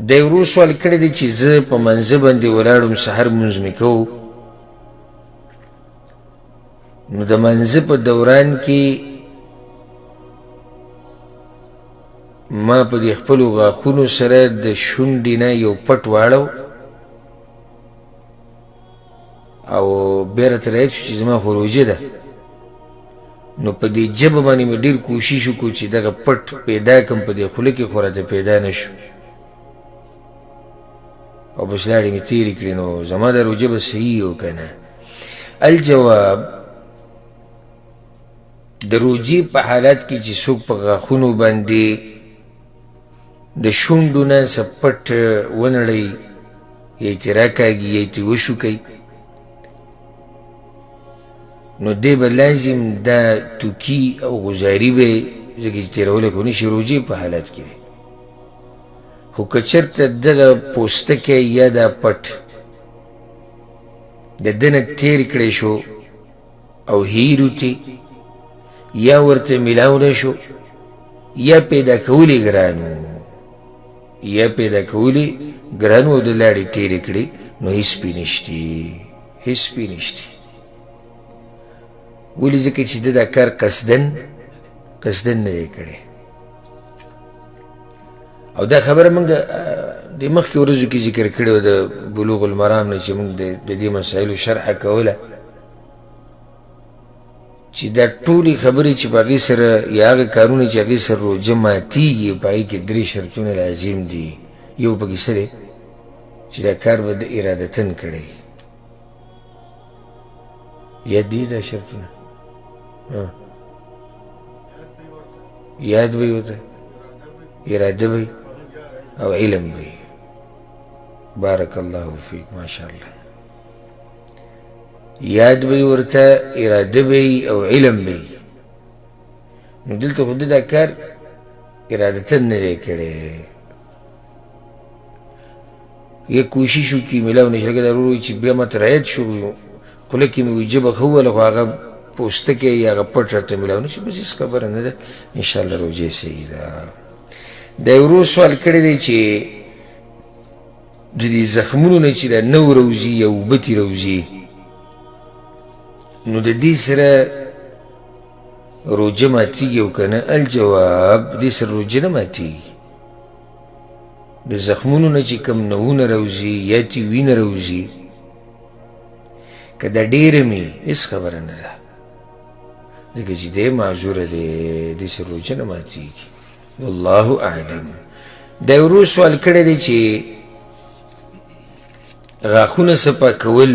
دا یو ورو سوال کړی دی چې زه په منځه باندې ولاړم سحر لمونځ مې کوو نو د منځه په دوران کې ما په دې خپلو غاښونو سره د شونډې نه یو پټ واړو او بیا راته رایاد شو چې زما خو روژه ده. نو په دې ژبه باندې مې ډېر کوشش وکړو چې دغه پټ پیدا کړم په دې خوله کې خو راته پیدا نه شو او بس لاړې مې تېرې کړې. نو زما دا روژه به صحیح و که نه؟ الجواب د روژې په حالت کې چې څوک په غاښونو باندې د شونډو نه څه پټ ونړوي یا یې ترې راکاږي یا یې ترې وشوکوي نو دی به لازم دا توکي او غذاري به ځکه چې تېرولی خو نه شي روژې په حالت کې دی. خو که چېرته دغه پوستکی یا دا پټ د ده نه تېر کړی شو او هیر وتې یا ورته میلاو نه شو یا پیدا کولی ګران و د لاړې تېرې کړې نو هېڅ پې نشتي. ولې ځکه چې ده دا کار قصدن نه دی کړی. او دا خبره موږ د مخکې ورځو کې ذکر کړې وه د بلوغ المرام نه چې موږ د دې مسایلو شرحه کوله چې دا ټولې خبرې چې په هغې سره یا هغه کارونه چې هغې سره روژه ماتېږي په هغې کې 3 شرطونه لازم دي. یو پکې څه دی چې دا کار به د ارادتن کړی یاد دي دا شرطونه یاد به یې ورته اراده به او علم به. بارک الله فیک ماشاءالله. یاد به یې ورته اراده به او علم به. نو دلته خو دا کار ارادتن نه دی کړی یا کوشش وکړي میلاو نه شي. لکه دا ورو چې بیا ماته رایاد شو خوله کې مې وي ژبه ښه وویله خو هغه پوستکی یا هغه پټ راته میلاو نه شي بس هېڅ خبره نه ده انشاءالله روژې صحیح ده. دا یو ورو سوال کړی دی چې د دې زخمونو نه چې دا نو روځي یا اوبه تې روځي نو د دې سره روژه ماتېږي او که نه؟ الجواب دې سره روژه نه ماتېږي. د زخمونو نه چې کوم نوونه روځي یا تې وینه روځي که دا ډېره مې هېڅ خبره نه ده ځکه چې دی معذوره دی دې سره روژه نه ماتېږي. والله اعلم. دا یو ورو سوال کړی دی چې غاښونه صفا کول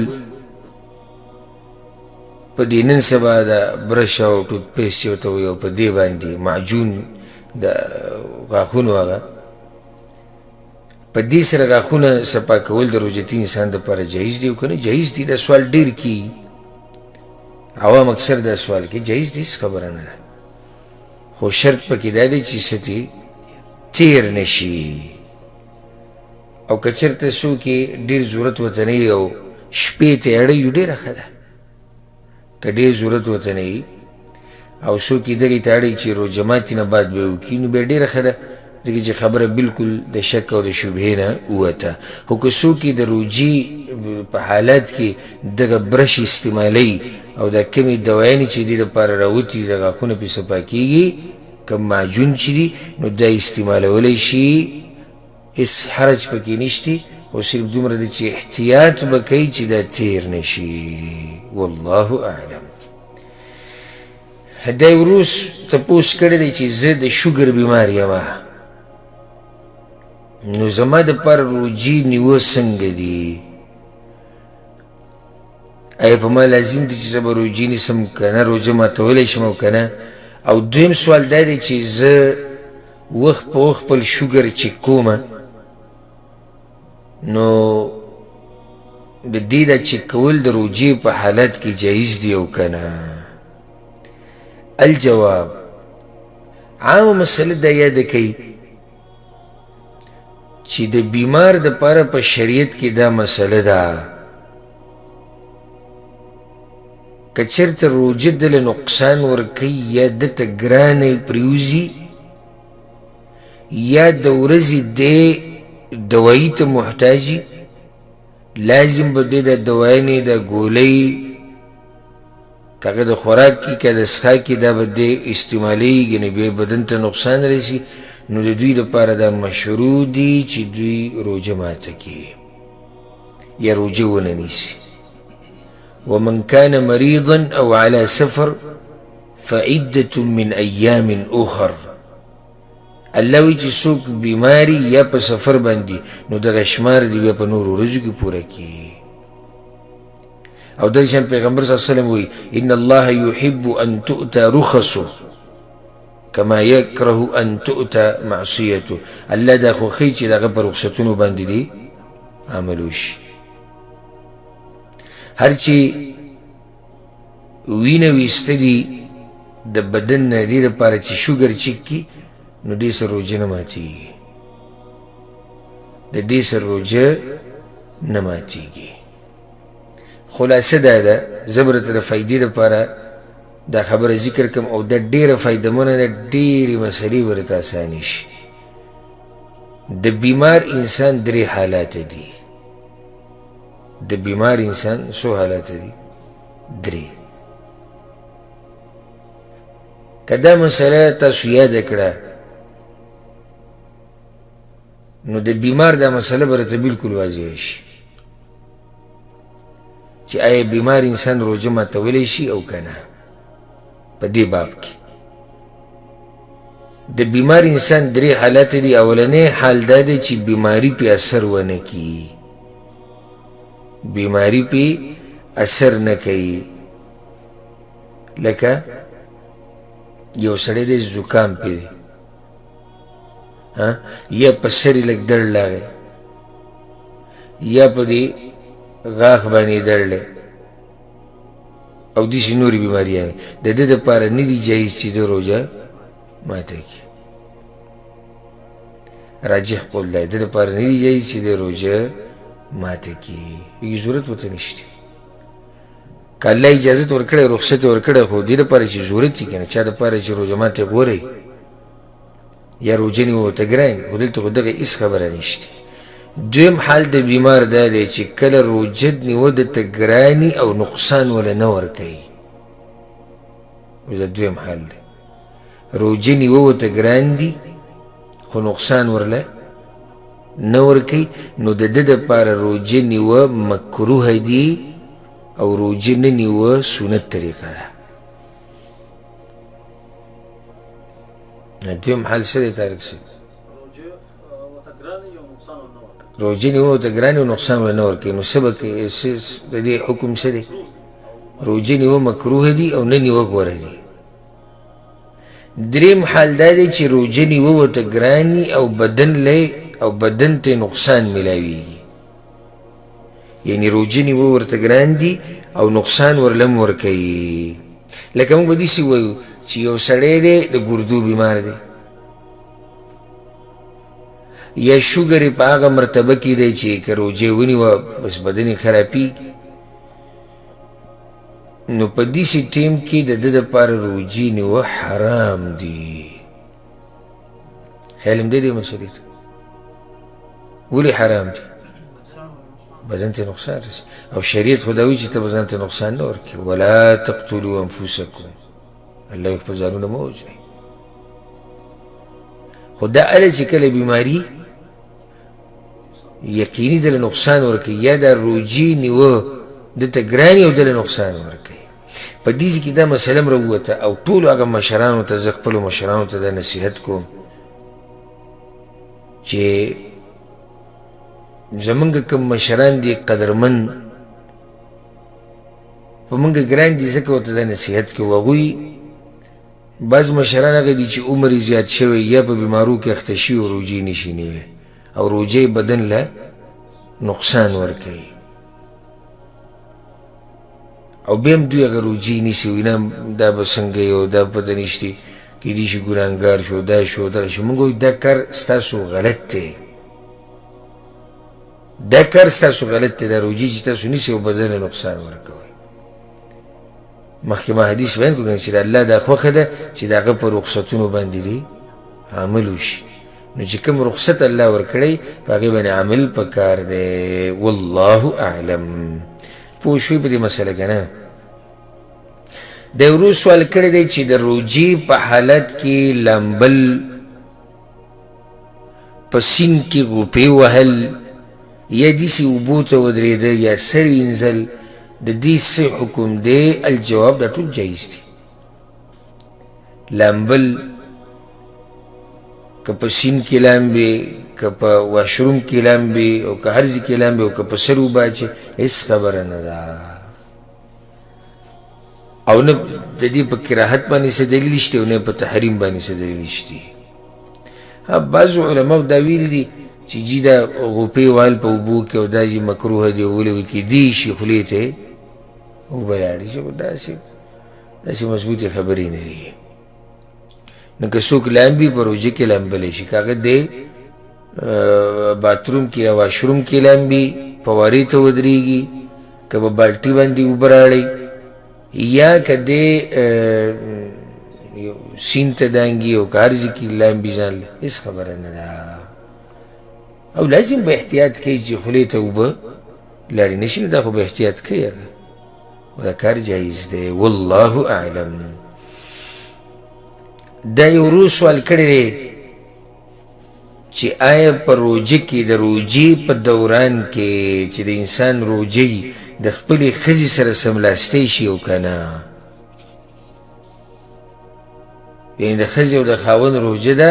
په دې نن سبا د برش او ټوت پیسټ چې ورته وایي او په دې باندې معجون د غاښونو هغه په دې سره غاښونه صفا کول د روژتي انسان دپاره جایز دی او که نه جایز دی. دا سوال ډېر کیږي، عوام اکثر دا سوال کوي، جایز دی، هېڅ خبره نه ده، خو شرط پکې دا دی چې څه تیر نشي. او که چېرته څوک یې ډېر ضرورت ورته نه وي او شپې ته یې اړوي ډېره ښه ده. که ډېر ضرورت ورته نه وي او څوک یې دغې ته اړوي چې روژه ماتي نه بعد به وکړي نو بیا ډېره ښه ده، ځکه چې خبره بالکل د شک او د شبهې نه ووته. خو که څوک یې د روژې په حالت کې دغه برش استعمالوي او دا کمې دوایانې چې دې دپاره راوتي د غاښونه پرې صفا کېږي، کم معجون چې دي نو دا استعمالولی شي، هېڅ حرج پکې نشتی، خو صرف دومره ده چې احتیاط به کوي چې دا تیر نشي. والله اعلم. دا وروس تپوس کړی دی چې زه د شوګر بیمار یم، نو زما دپاره روژې نیوه څنګه دي؟ آیا په ما لازم دی چې زه به روژې نیسم که نه، روژه ماتولی شم او که نه؟ او دویم سوال دا دی چې زه وخت په وخت خپل شوګر چک کومه، نو د دې دا چک کول د روژې په حالت کې جایز دی او که نه؟ الجواب، عامه مسله دا یاده کوي چې د بیمار دپاره په شریعت کې دا مسله ده، که چېرته روژه دله نقصان ورکوي یا دته ګرانه پرېوځي یا د ورځې دی دوایي ته محتاجي، لازم به دی دا دوایانې دا ګولۍ که هغه د خوراک کې که د څښاک کې دا به دی استعمالیږي، نو بیا بدن ته نقصان رسي، نو د دوی دپاره دا مشروع دي چې دوی روژه ماته کړي یا روژه ونه نیسي. ومن كان مريضا او على سفر فعدة من ايام اخر. الله وی چې څوک بیماری یا په سفر باندې نو دغه شمار دی بیا په نورو ورځو کې پوره کړي. او دغه شان پیغمبر صلی الله علیه وسلم وی ان الله يحب ان تؤتى رخصه كما يكره ان تؤتى معصيته. الله دا خوښوي چې دغه په رخصتونو باندې دی عمل وشي. هر چې وینه ویسته دي د بدن نه دې دپاره چې شوګر چک کي نو دې سره روژه نه ماتېږي، د دې سره روژه نه ماتېږي. خلاصه دا ده، زه به درته د فایدې دپاره دا خبره ذکر کړم او دا ډېره فایدهمنه ده، ډېرې مسلې به درته اسانې شي. د بیمار انسان درې حالات دي، د بیمار انسان څو حالات دي؟ درې. که دا مسله تاسو یاده کړه نو د بیمار دا مسله به راته بلکل واضحه شي چې آیا بیمار انسان روژه ماتولی شي او که نه. په دې باب کې د بیمار انسان درې حالات دي. اولنی حال دا دی چې بیماری پې اثر ونه کړي، بیماری پې اثر نه کوي. لکه یو سړی دی زکام پې دی یا په سر یې لږ درد راغی یا په دې غاښ باندې درد دی او داسې نورې بیماریانې، د ده دپاره نه دي جایز چې د روژه ماته کړي. راجح قول دی، د ده دپاره نه دي جایز چې د روژه ماته کړي، هیڅ ضرورت ورته نشته. که الله اجازت ورکړی رخصت یې ورکړی، خو دې دپاره چې ضرورت وي که نه، چا دپاره چې روژه ماته غوری یا روژه نیول ورته ګران، خو دلته خو دغه هېڅ خبره نشته. دویم حال د بیمار دا دی چې کله روژه نیول درته ګراني او نقصان وله نه ورکوي. دا دویم حال دی، روژه نیول ورته ګران دي خو نقصان ورله نه ورکوي، نو د ده دپاره روژه نیوه مکروه دي او روژه نه نیوه سنت طریقه ده. دویم حال څه دی طارق صاحب؟ روژه نیوه ورته ګراني او نقصان ورله نه ورکوي، نو څه به کوي؟ د دې حکم څه دی؟ روژه نیوه مکروه دي او نه نیوه غوره دي. دریم حال دا دی چې روژه نیوه ورته ګراني او بدن لی او بدن ته نقصان ملاویږي، یعنی روجه نیول ورته ګران دي او نقصان ورلم ورکوي. لکه موږ به داسې وایو چې یو سړی دی د ګردو بیمار دی یا شوګر یې په هغه مرتبه کې دی چې که روجه ونیوه بس بدن یې خرابېږي، نو په داسې ټیم کې د ده دپاره روجې نیوه حرام دي. خیال هم دی دې مسلې ته ولې حرام دي؟ بدن ته نقصان رسي او شریعت خو دا وایي چې ته بدن ته نقصان نه ورکړي. ولا تقتلوا انفسکم، الله وایي خپل ځانونه مه وژنئ. خو دا هله چې کله بیماري یقیني دله نقصان ورکوي یا دا روجې نیوه دته ګرانې او دله نقصان ورکوي، په دې کې دا مسله هم راووته. او ټولو هغه مشرانو ته زه خپلو مشرانو ته دا نصیحت کوم چې زمونږ کوم مشران دي قدرمن په مونږ ګران دي، ځکه ورته دا نصیحت کوو. هغوی بعض مشران هغه دي چې عمر یې زیات شوی یا په بیمارو کې اخته شوي او روجې نشي نیولی او روجې بدن له نقصان ورکوي او بیا هم دوی هغه روجې نیسي وایي نه دا به څنګه یو دا پته نشتي کیدای شي ګناهګار شو دا شو دغه شو. موږ وایو دا کار ستاسو غلط دی، دا کار ستاسو غلط دی، دا روجې چې تاسو نیسئ او بدن له نقصان ورکوئ. مخکې ما حدیث بیان کړو چې د الله دا خوښه ده چې د هغه په رخصتونو باندې دې عمل وشي، نو چې کوم رخصت الله ورکړی په هغې باندې عمل پکار دی. والله اعلم. پوه شوي په دې مسله که نه؟ د ورو سوال کړی دی چې د روجې په حالت کې لامبل، په سیند کې غوپې وهل یا داسې اوبو ته ودرېده یا سر اینځل، د دې څه حکم دی؟ الجواب دا ټول جایز دي. لامبل که په سیند کې لامبې، که په واشروم کې لامبې او که هر ځای کې لامبې او که په سر اوبه اچې، هېڅ خبره نه ده او نه د دې په کراهت باندې څه دلیل شته او نه په تحریم باندې څه دلیل شته. بعضو علماو دا ویلي دي چې جي دا غوپې وهل په اوبو کې او دا چې مکروه دی ولې وایي کیدای شي خولې ته اوبه لاړې شي، خو داسې مضبوطې خبرې نه دي. نو که څوک لامبي په روژه کې لامبلی شي، که هغه دی باتروم کې یا واشروم کې لامبي، فوارې ته ودرېږي، که په بالټي باندې اوبه راړئ یا که دی سیند ته دانګي او که هر ځای کې لامبي ځان له، هېڅ خبره نه ده. او لازم به احتیاط کوي چې خولې ته اوبه لاړې نه شي، نو دا خو به احتیاط کوي او دا کار جایز دی. والله اعلم. دا یو ورو سوال کړی دی چې آیا په روجه کې د روجې په دوران کې چې د انسان روجې د خپلې ښځې سره سملاستی شي او که نه؟ یعنې د ښځې او د خاوند روجه ده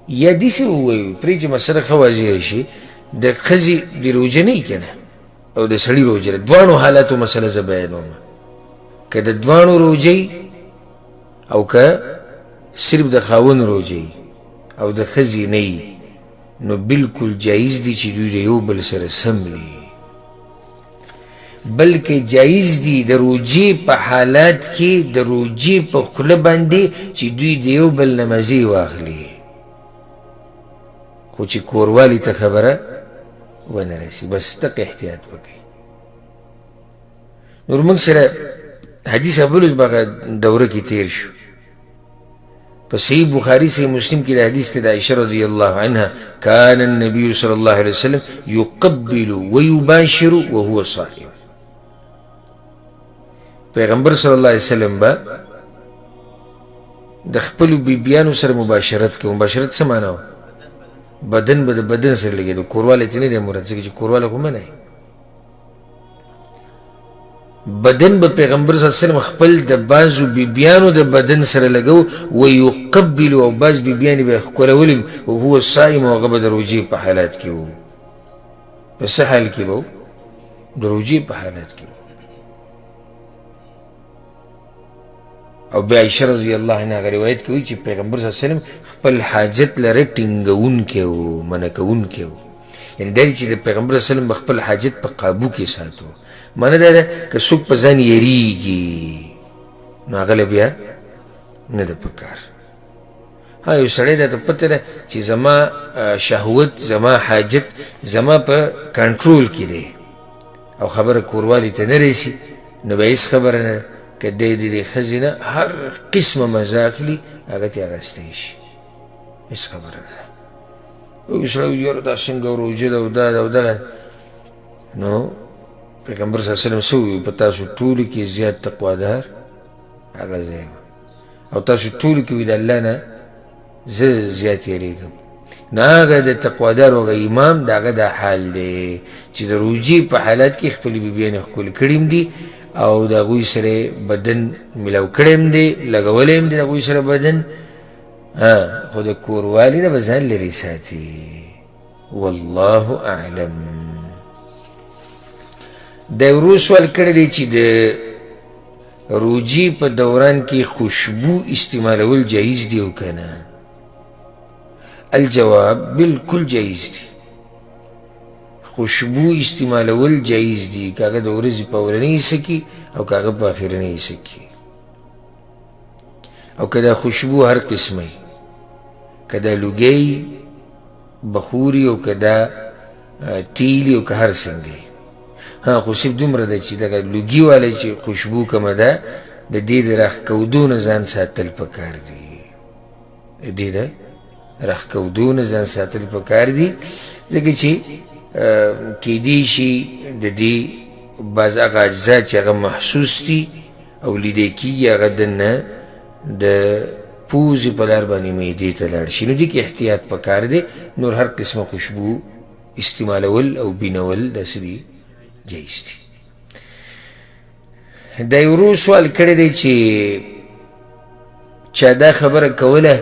یا داسې ووایو پرې چې مسله ښه واضحه شي د ښځې د روجه نه وي که نه او د سړي روجه ده. دواړو حالاتو مسله زه بیانوم، که د دواړو روجه او که صرف د خاوند روجه او د ښځې نه وي، نو بلکل جایز دي چې دوی د یو بل سره سملي، بلکې جایز دي د روجې په حالات کې د روجې په خوله باندې چې دوی د یو بل نه مزې واخلي، خو چې کوروالي ته خبره ونه رسي. بس دقه احتیاط وکړئ. نور موږ سره حدیث ابولس بغه دوره کې تیر شو، په صحیح بخاري صحیح مسلم کې د حدیث ته د عائشة رضی الله عنها كان النبي صلی الله علیه وسلم يقبل ويباشر وهو صائم. پیغمبر صلی الله علیه وسلم با د خپلو بیبیانو سره مباشرت کوي. مباشرت څه معنا و؟ بدن به د بدن سره لګېدو، کوروالی ته نه دی مراد، ځکه چې کوروالی خو منع یې. بدن به پیغمبر صلی الله علیه وسلم خپل د بعضو بیبیانو د بدن سره لګو ویقبل، او بعض بیبیانې به یې ښکلولې وهو صائم، او هغه به د روجې په حالات کې و. په څه حال کې به و؟ د روجې په حالات کې و. او بیا عائشہ رضی الله عنها روایت کوي چې پیغمبر صلی الله علیه وسلم خپل حاجت لره ټینګونکی و، منع کوونکی و. یعنې دا چې د پیغمبر صلی الله علیه وسلم خپل حاجت په قابو کې ساتو. معنی دا ده که څوک په ځان یریږي نو هغه له بیا نه ده پکار. ها یو سړی ته پته ده چې زما شهوت، زما حاجت زما په کنټرول کې دی او خبره کوروالي ته نه رسي، نو به هېڅ خبره نه که دی د دې ښځې نه هر قسمه مزه اخلي هغه ترې اخیستی شي، هېڅ خبره نه ده. یو سړی وایي یاره دا څنګه روژه ده او دا ده او دغه. نو پیغمبر صلی الله علیه وسلم څه وویل؟ په تاسو ټولو کې زیات تقوادار هغه زه یم او تاسو ټولو کې وي د الله نه زه زیات یېرېږم. نو هغه د تقوادار هغه امام د هغه دا حال دی چې د روژې په حالت کې خپلې بیبیانې ښکلې کړي هم دي او د هغوی سره بدن میلاو کړی هم دی، لګولی هم دی د هغوی سره بدن، خو د کوروالي نه به ځان لرې ساتي. والله اعلم. دا ورو سوال کړی دی چې د روژې په دوران کې خوشبو استعمالول جایز دی او که نه؟ الجواب بالکل جایز دی. خوشبو استعمالول جایز دی، که هغه د ورځې په اولنۍ حصه کې او که هغه په اخرنۍ حصه کې، او که دا خوشبو هر قسمه وي، که دا لوګی بخوري او که دا تیلي او که هر څنګه وي. خو صرف دومره ده چې دغه لوګي والی چې خوشبو کومه ده د دې د راښکودو نه ځان ساتل پکار دي، د دې د راښکودو نه ځان ساتل پکار دي، ځکه چې کیدی شي د دې بعض هغه اجزا چې هغه محسوس دي او لیدی کېږي هغه دننه د پوزې په لار باندې معدې ته لاړ شي، نو دې کې احتیاط پکار دی. نور هر قسمه خوشبو استعمالول او بینول داسې دي جایز دی. دا یو ورو سوال کړی دی چې چا دا خبره کوله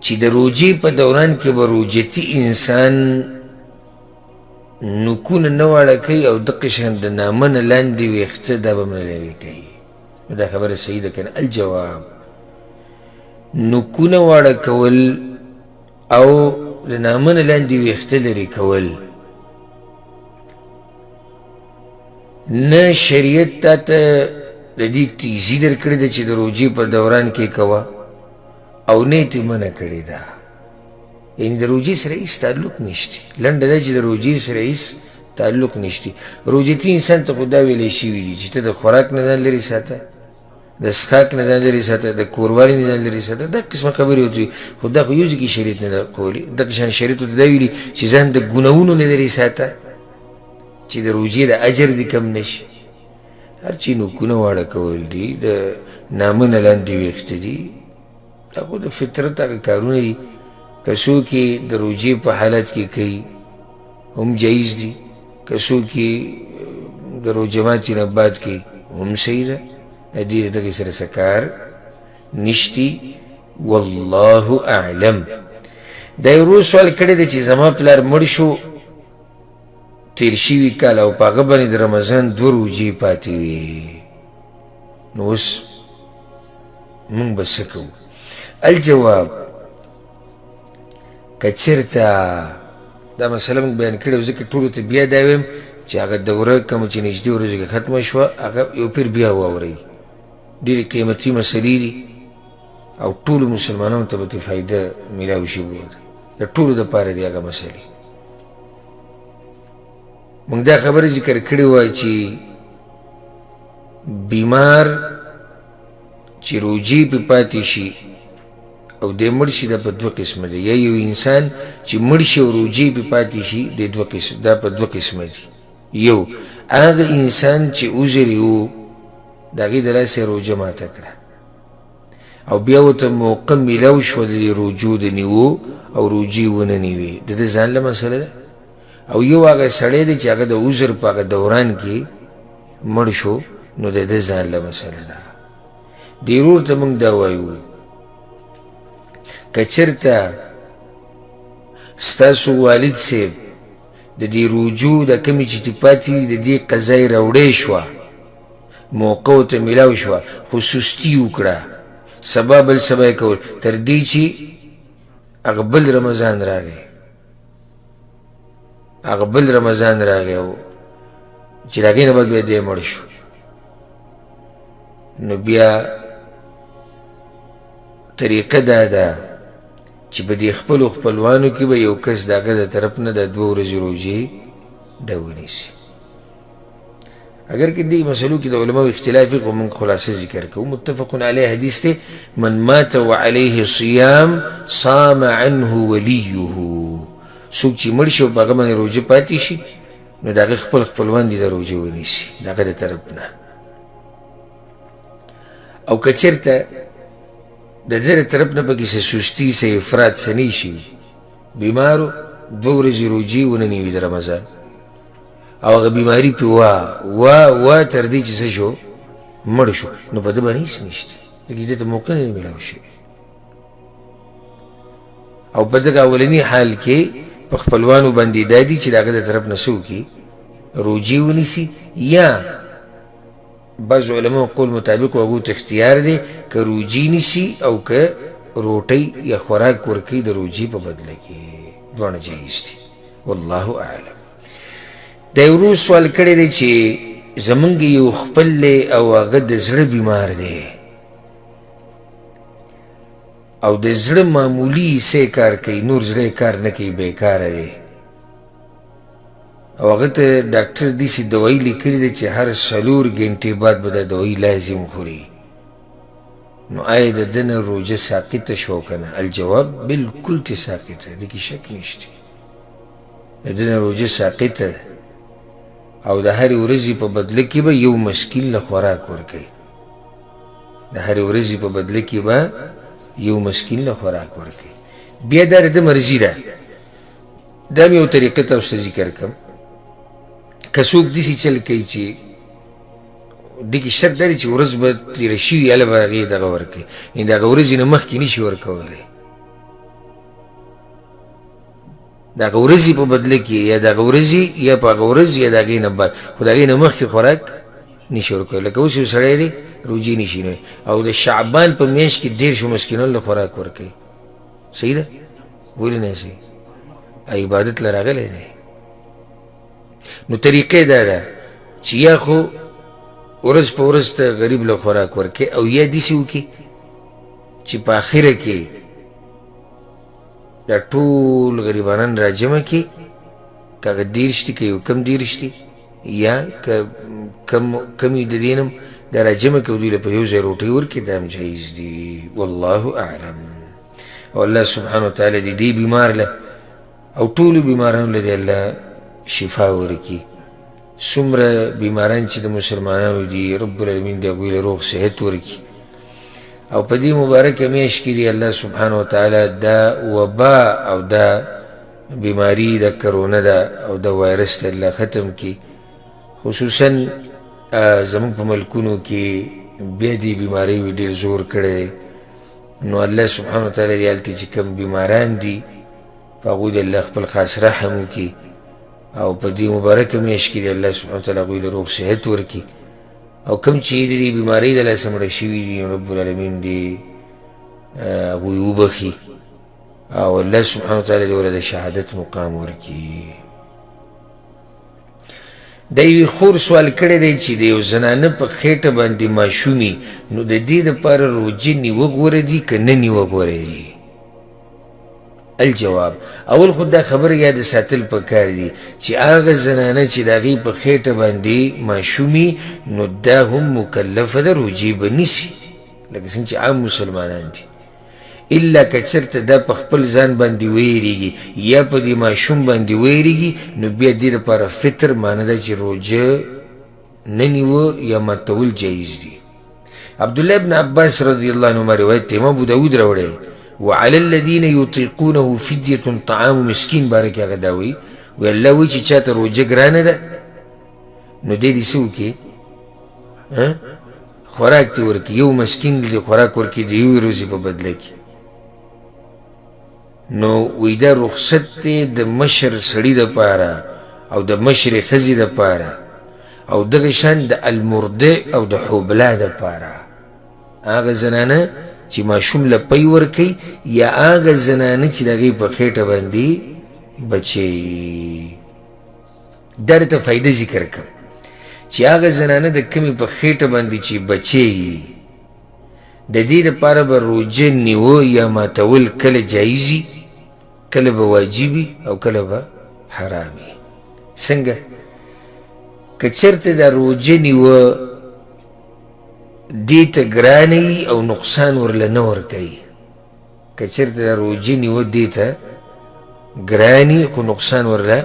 چې د روژې په دوران کې به روژتي انسان نوکونه نه واړه کوي او دقې شان د نامه نه لاندې ویښته دا به نه لرې کوي. دا خبره صحیح ده که نه؟ الجواب نوکونه واړه کول او د نامه نه لاندې ویښته لرې کول نه شریعت تا ته د دې تیزي در کړې ده چې د روژې په دوران کې کوه او نه یې ترې منع کړې ده. یعنې د روژې سره هېڅ تعلق نشته. لنډه ده چې د روژې سره هېڅ تعلق نشته. روژتي انسان ته خو دا ویلی شوي دي چې ته د خوراک نه ځان لرې ساته، د څښاک نه ځان لرې ساته، د کوروالي نه ځان لرې ساته. دا قسمه خبرې ورته، خو دا خو یو ځای کې شریعت نه ده قولي. دغه شان شریعت ورته دا ویلي چې ځان د ګناهونو نه لرې ساته چې د روژې د اجر دې کم نشي. هر چې نوکونه واړه کول دي، د نامه نه لاندې ویښته دي، دا خو د فطرت هغه کارونه دي. که څوک یې د روژې په حالت کې کوي هم جایز دي، که څوک یې د روژه ماتي نه بعد کوي هم صحیح ده، د دې دغې سره څه کار نشتي. والله اعلم. دا یو ورو سوال کړی دی چې زما پلار مړ شو تیر شوي کال او په هغه باندې د رمضان 2 روژې پاتې وي، نو اوس موږ به څه کوو؟ الجواب که چېرته دا مسله موږ بیان کړې وه، ځکه ټولو ته بیا دا ویم چې هغه دوره کومه چې نږدې ورځو کې ختمه شوه هغه یو پیر بیا واورئ. ډېرې قیمتي مسلې دي او ټولو مسلمانانو ته به ترې فایده میلاو شي. د ټولو دپاره دي هغه مسلې. موږ دا خبره ذکر کړې وه چې بیمار چې روژې پې پاتې شي او دی مړ شي دا په 2 قسمه دی. یا یو انسان چې مړ شي او روژې پې پاتې شي دا په 2 قسمه دي. یو هغه انسان چې عذر یې و د هغې د لاسه یې روژه ماته کړه او بیا ورته موقع میلاو شوه د دې روژو د نیوو او روژې ونه نیوې، د ده ځان له مسله ده. او یو هغه سړی دی چې هغه د عذر په هغه دوران کې مړ شو، نو د ده ځان له مسله ده. دې ورور ته موږ دا وایو که چېرته ستاسو والد صاحب د دې روجو د کمې چې پاتې د دې قضا یې راوړی شوه موقع ورته میلاو شوه خو سستي وکړه سبا بل سبا یې کول تر دې چې هغه بل رمضان راغی او چې د هغې نه بعد بیا دی مړ شو نو بیا طریقه دا ده چې په دې خپلو خپلوانو کې به یو کس د هغه د طرف نه د 2 ورځې روژې ده ونیسي اگر که دې مسلو کې د علماو اختلاف وي خو موږ خلاصه ذکر کوو متفق علیه حدیث دی من مات وعلیه صیام صام عنه ولیه څوک چې مړ شي او په هغه باندې روژه پاتې شي نو د هغه خپل خپلوان دي د روژې ونیسي د هغه د طرف نه او که چېرته د ده د طرف نه پکې څه سستي څه افراط څه نه شي بیمارو 2 ورځې روژې ونه نیوي د رمضان او هغه بیماري پې وا تر دې چې څه شو مړ شو نو په ده باندې هېڅ نشته لکه دې ته موقع نه میلاو شوې او په دغه اولني حال کې په خپلوانو باندې دا دي چې د هغه د طرف نه څه وکړي روژې ونیسي یا بعض علماء قول مطابق هغو ته اختیار دی که روژې نیسي او که روټۍ یا خوراک ورکوي د روژې په بدله کې دواړه جایز دي والله اعلم دا یو ورور سوال کړی دی چې زمونږ یو خپل دی او هغه د زړه بیمار دی او د زړه معمولي حصې کار کوي نور زړه کار نه کوي بیکاره دی او هغه ته ډاکټر داسې دوایي لیکلې ده چې هر 4 ګنټې بعد به دا دوایي لازم خوري نو آیا د ده نه روژه ساقطه شو که نه الجواب بالکل چې ساقطه ده کې شک نشته د ده نه روژه ساقطه ده او د هرې ورځې په بدله کې به یو مسکین له خوراک ورکوي د هرې ورځې په بدله کې به یو مسکین له خوراک ورکوي بیا دا د ده مرضي ده دا مې یو طریقه تاسو ته ذکر کړم که څوک داسې چل کوي چې دې کې شرط دا دی چې ورځ به تېره شوي هله به هغې دغه ورکوي یعنې د هغه ورځې نه مخکې نه شي ورکولی د هغه ورځې په بدله کې یا د هغه ورځې یا په هغه ورځ یا د هغې نه بعد خو د هغې نه مخکې خوراک نشي ورکولی لکه اوس یو سړی دی روژې نشي نه او د شعبان په میاشت کې 10 مسکینانو له خوراک ورکوي صحیح ده ولې نه صحیح عبادت له راغلی دی نو طریقې دا ده چې یا خو ورځ په ورځ ته غریب له خوراک ورکوي او یا داسې وکړي چې په اخره کې دا ټول غریبانان را جمع کړي که هغه 30 دي که یو کم 30 دي یا که کم وي د دې نه دا را جمع کړي او دوی له په یو ځای روټۍ ورکړي دا هم جایز دي والله اعلم او الله سبحانه وتعالی د دې بیمار له او ټولو بیمارانو له دې الله شفا ورکړي څومره بیماران چې د مسلمانانو دي رب العالمین د هغوی له روغ صحت ورکړي او په دې مبارکه میاشت کې دی الله سبحانه وتعالی دا وبا او دا بیماری د کرونا ده او د وایرس ته الله ختم کړي خصوصا زموږ په ملکونو کې بیا دې بیماریو ډېر زور کړی نو الله سبحانه وتعالی دې هلته چې کوم بیماران دي په هغوی د الله خپل خاص رحم وکړي او په دې مبارکه میاشت کې دی الله سبحانه وتعالی هغوی له روغ صحت ورکړي او کوم چې د دې بیمارۍ د لاسه مړه شوي دي رب العالمین دې هغوی وبخي او الله سبحانه وتعالی دې ورله د شهادت مقام ورکړي د یوې خور سوال کړی دی چې د یو زنانه په خېټه باندې ماشومي نو د دې دپاره روژې نیوه غوره دي که نه نیوه غوره دي الجواب اول خود دا خبر یاد ساتل پکار دی چې هغه زنانه چې د هغې په خېټه باندې ماشومي نو دا هم مکلفه ده روژې به نیسي لکه څنګه چې عام مسلمانان دي الا که چېرته دا په خپل ځان باندې ویریږي یا په دې ماشوم باندې ویریږي نو بیا دې دپاره فطر معنی ده چې روژه نه نیوه یا ماتول جایز دي عبدالله ابن عباس رضی الله عنهما روایت دی امام ابو داود راوړی وعلى الذين يطيقونه فدية طعام مسكين بارك هغه دا وی وی الله وی چې چاته روژه ګرانه ده نو دې دې څه وکړي خوراک دې ورکړي یو مسکین دې خوراک ورکړي د یوې ورځې په بدله کې نو وی دا رخصت دی د مشر سړي دپاره او د مشرې ښځې دپاره او دغه شان د المرضع او د حبلا دپاره هغه زنانه چې ماشوم له پی ورکوي یا هغه زنانه چې د هغې په خېټه باندې بچی. دا درته فایده ذکر کړم چې هغه زنانه د کمې په خېټه باندې چې بچی د دې دپاره به روژه نیوه یا ماتول کله جایزي، کله به واجبي او کله به حرامي. څنګه؟ که چېرته دا روژه نیوه دې ته ګرانه وي او نقصان ورله نه ورکوي، که چېرته دا روژه نیوه دې ته ګراني خو نقصان ورله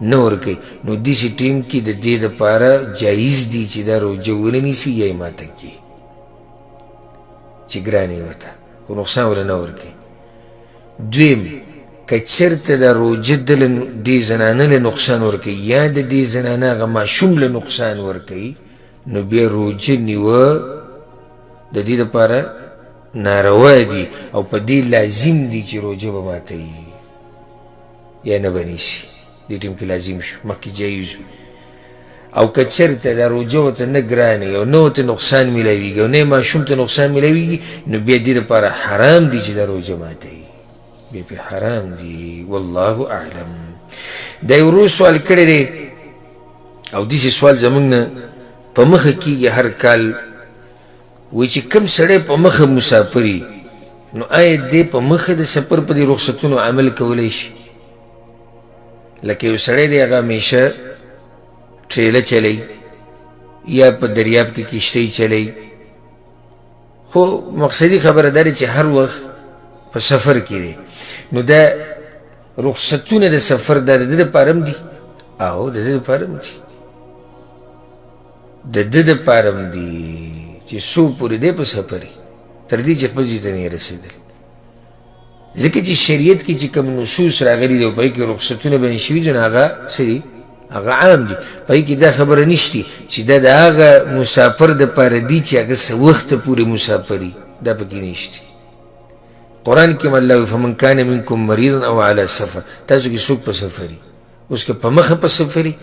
نه ورکوي، نو داسې ټیم کې د دې دپاره جایز دي چې دا روژه ونه نیسي یا یې ماته کړي چې ګرانه یې ورته خو نقصان ورله نه ورکوي. دویم، که چېرته دا روژه دې زنانه له نقصان ورکوي یا د دې زنانه هغه ماشوم له نقصان ورکوي، نو بیا روژه نیوه د دې دپاره ناروا دي او په دې لازم دي چې روژه به ماتوي یا نه به نیسي. دې ټیم کې لازم شو، مخکې جایز. او که چېرته دا روژه ورته نه ګرانه او نه ورته نقصان میلاویږي او نه یې ماشوم ته نقصان میلاویږي، نو بیا دې دپاره حرام دي چې دا روژه ماتوي، بیا پې حرام دي. والله اعلم. دا یو ورو سوال کړی دی او داسې سوال زموږ نه په مخه کېږي هر کال، وایي چې کوم سړی په مخه مسافري نو آیا دی په مخه د سفر په دې رخصتونو عمل کولی شي؟ لکه یو سړی دی هغه همیشه ټریله چلی یا په دریاب کې کشتۍ چلی، خو مقصدي خبره دا دی چې هر وخت په سفر کې دی، نو دا رخصتونه د سفر دا د ده دپاره هم دي؟ او د ده دپاره هم دي، د ده دپاره هم دي چې څو پورې دی په سفري تر دې چې خپل ځای ته نه رسېدل. ځکه چې شریعت کې چې کوم نصوص راغلي دي او په هغې کې رخصتونه بیان شوي دي نو هغه څه دي؟ هغه عام دي. په هغې کې دا خبره نشته چې دا د هغه مسافر دپاره دي چې هغه څه وخته پورې مسافري، دا پکې نشته. قرآن کې الله وایي فمن کان منکم مریضا او علی سفر، تاسو کې څوک په سفري، اوس که په مخه په سفري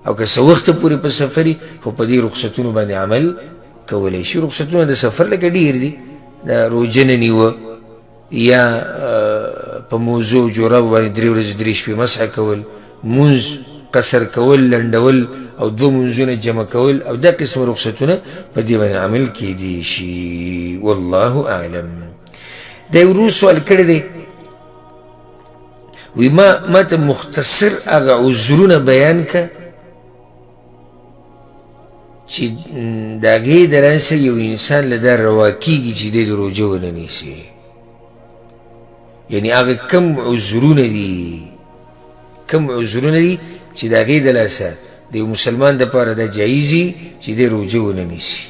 او که څه وخته پورې په سفري، خو په دې رخصتونو باندې عمل کولی شي. رخصتونه د سفر لکه ډېر دي، دا روژه نه نیوه یا په موضوع جوراب باندې 3 ورځې 3 شپې مسح کول، مونځ قصر کول، لنډول او 2 مونځونه جمع کول، او دا قسم رخصتونه په دې باندې عمل کیدی شي. والله اعلم. دا یو ورو سوال کړی دی، وی ما ته مختصر هغه عذرونه بیان که چې د هغې د لاسه یو انسان له دا روا کېږي چې دی د روژه ونه نیسي. یعنې هغه کم عذرونه دي چې د هغې د لاسه د یو مسلمان دپاره دا جایزي چې دی روژه ونه نیسي.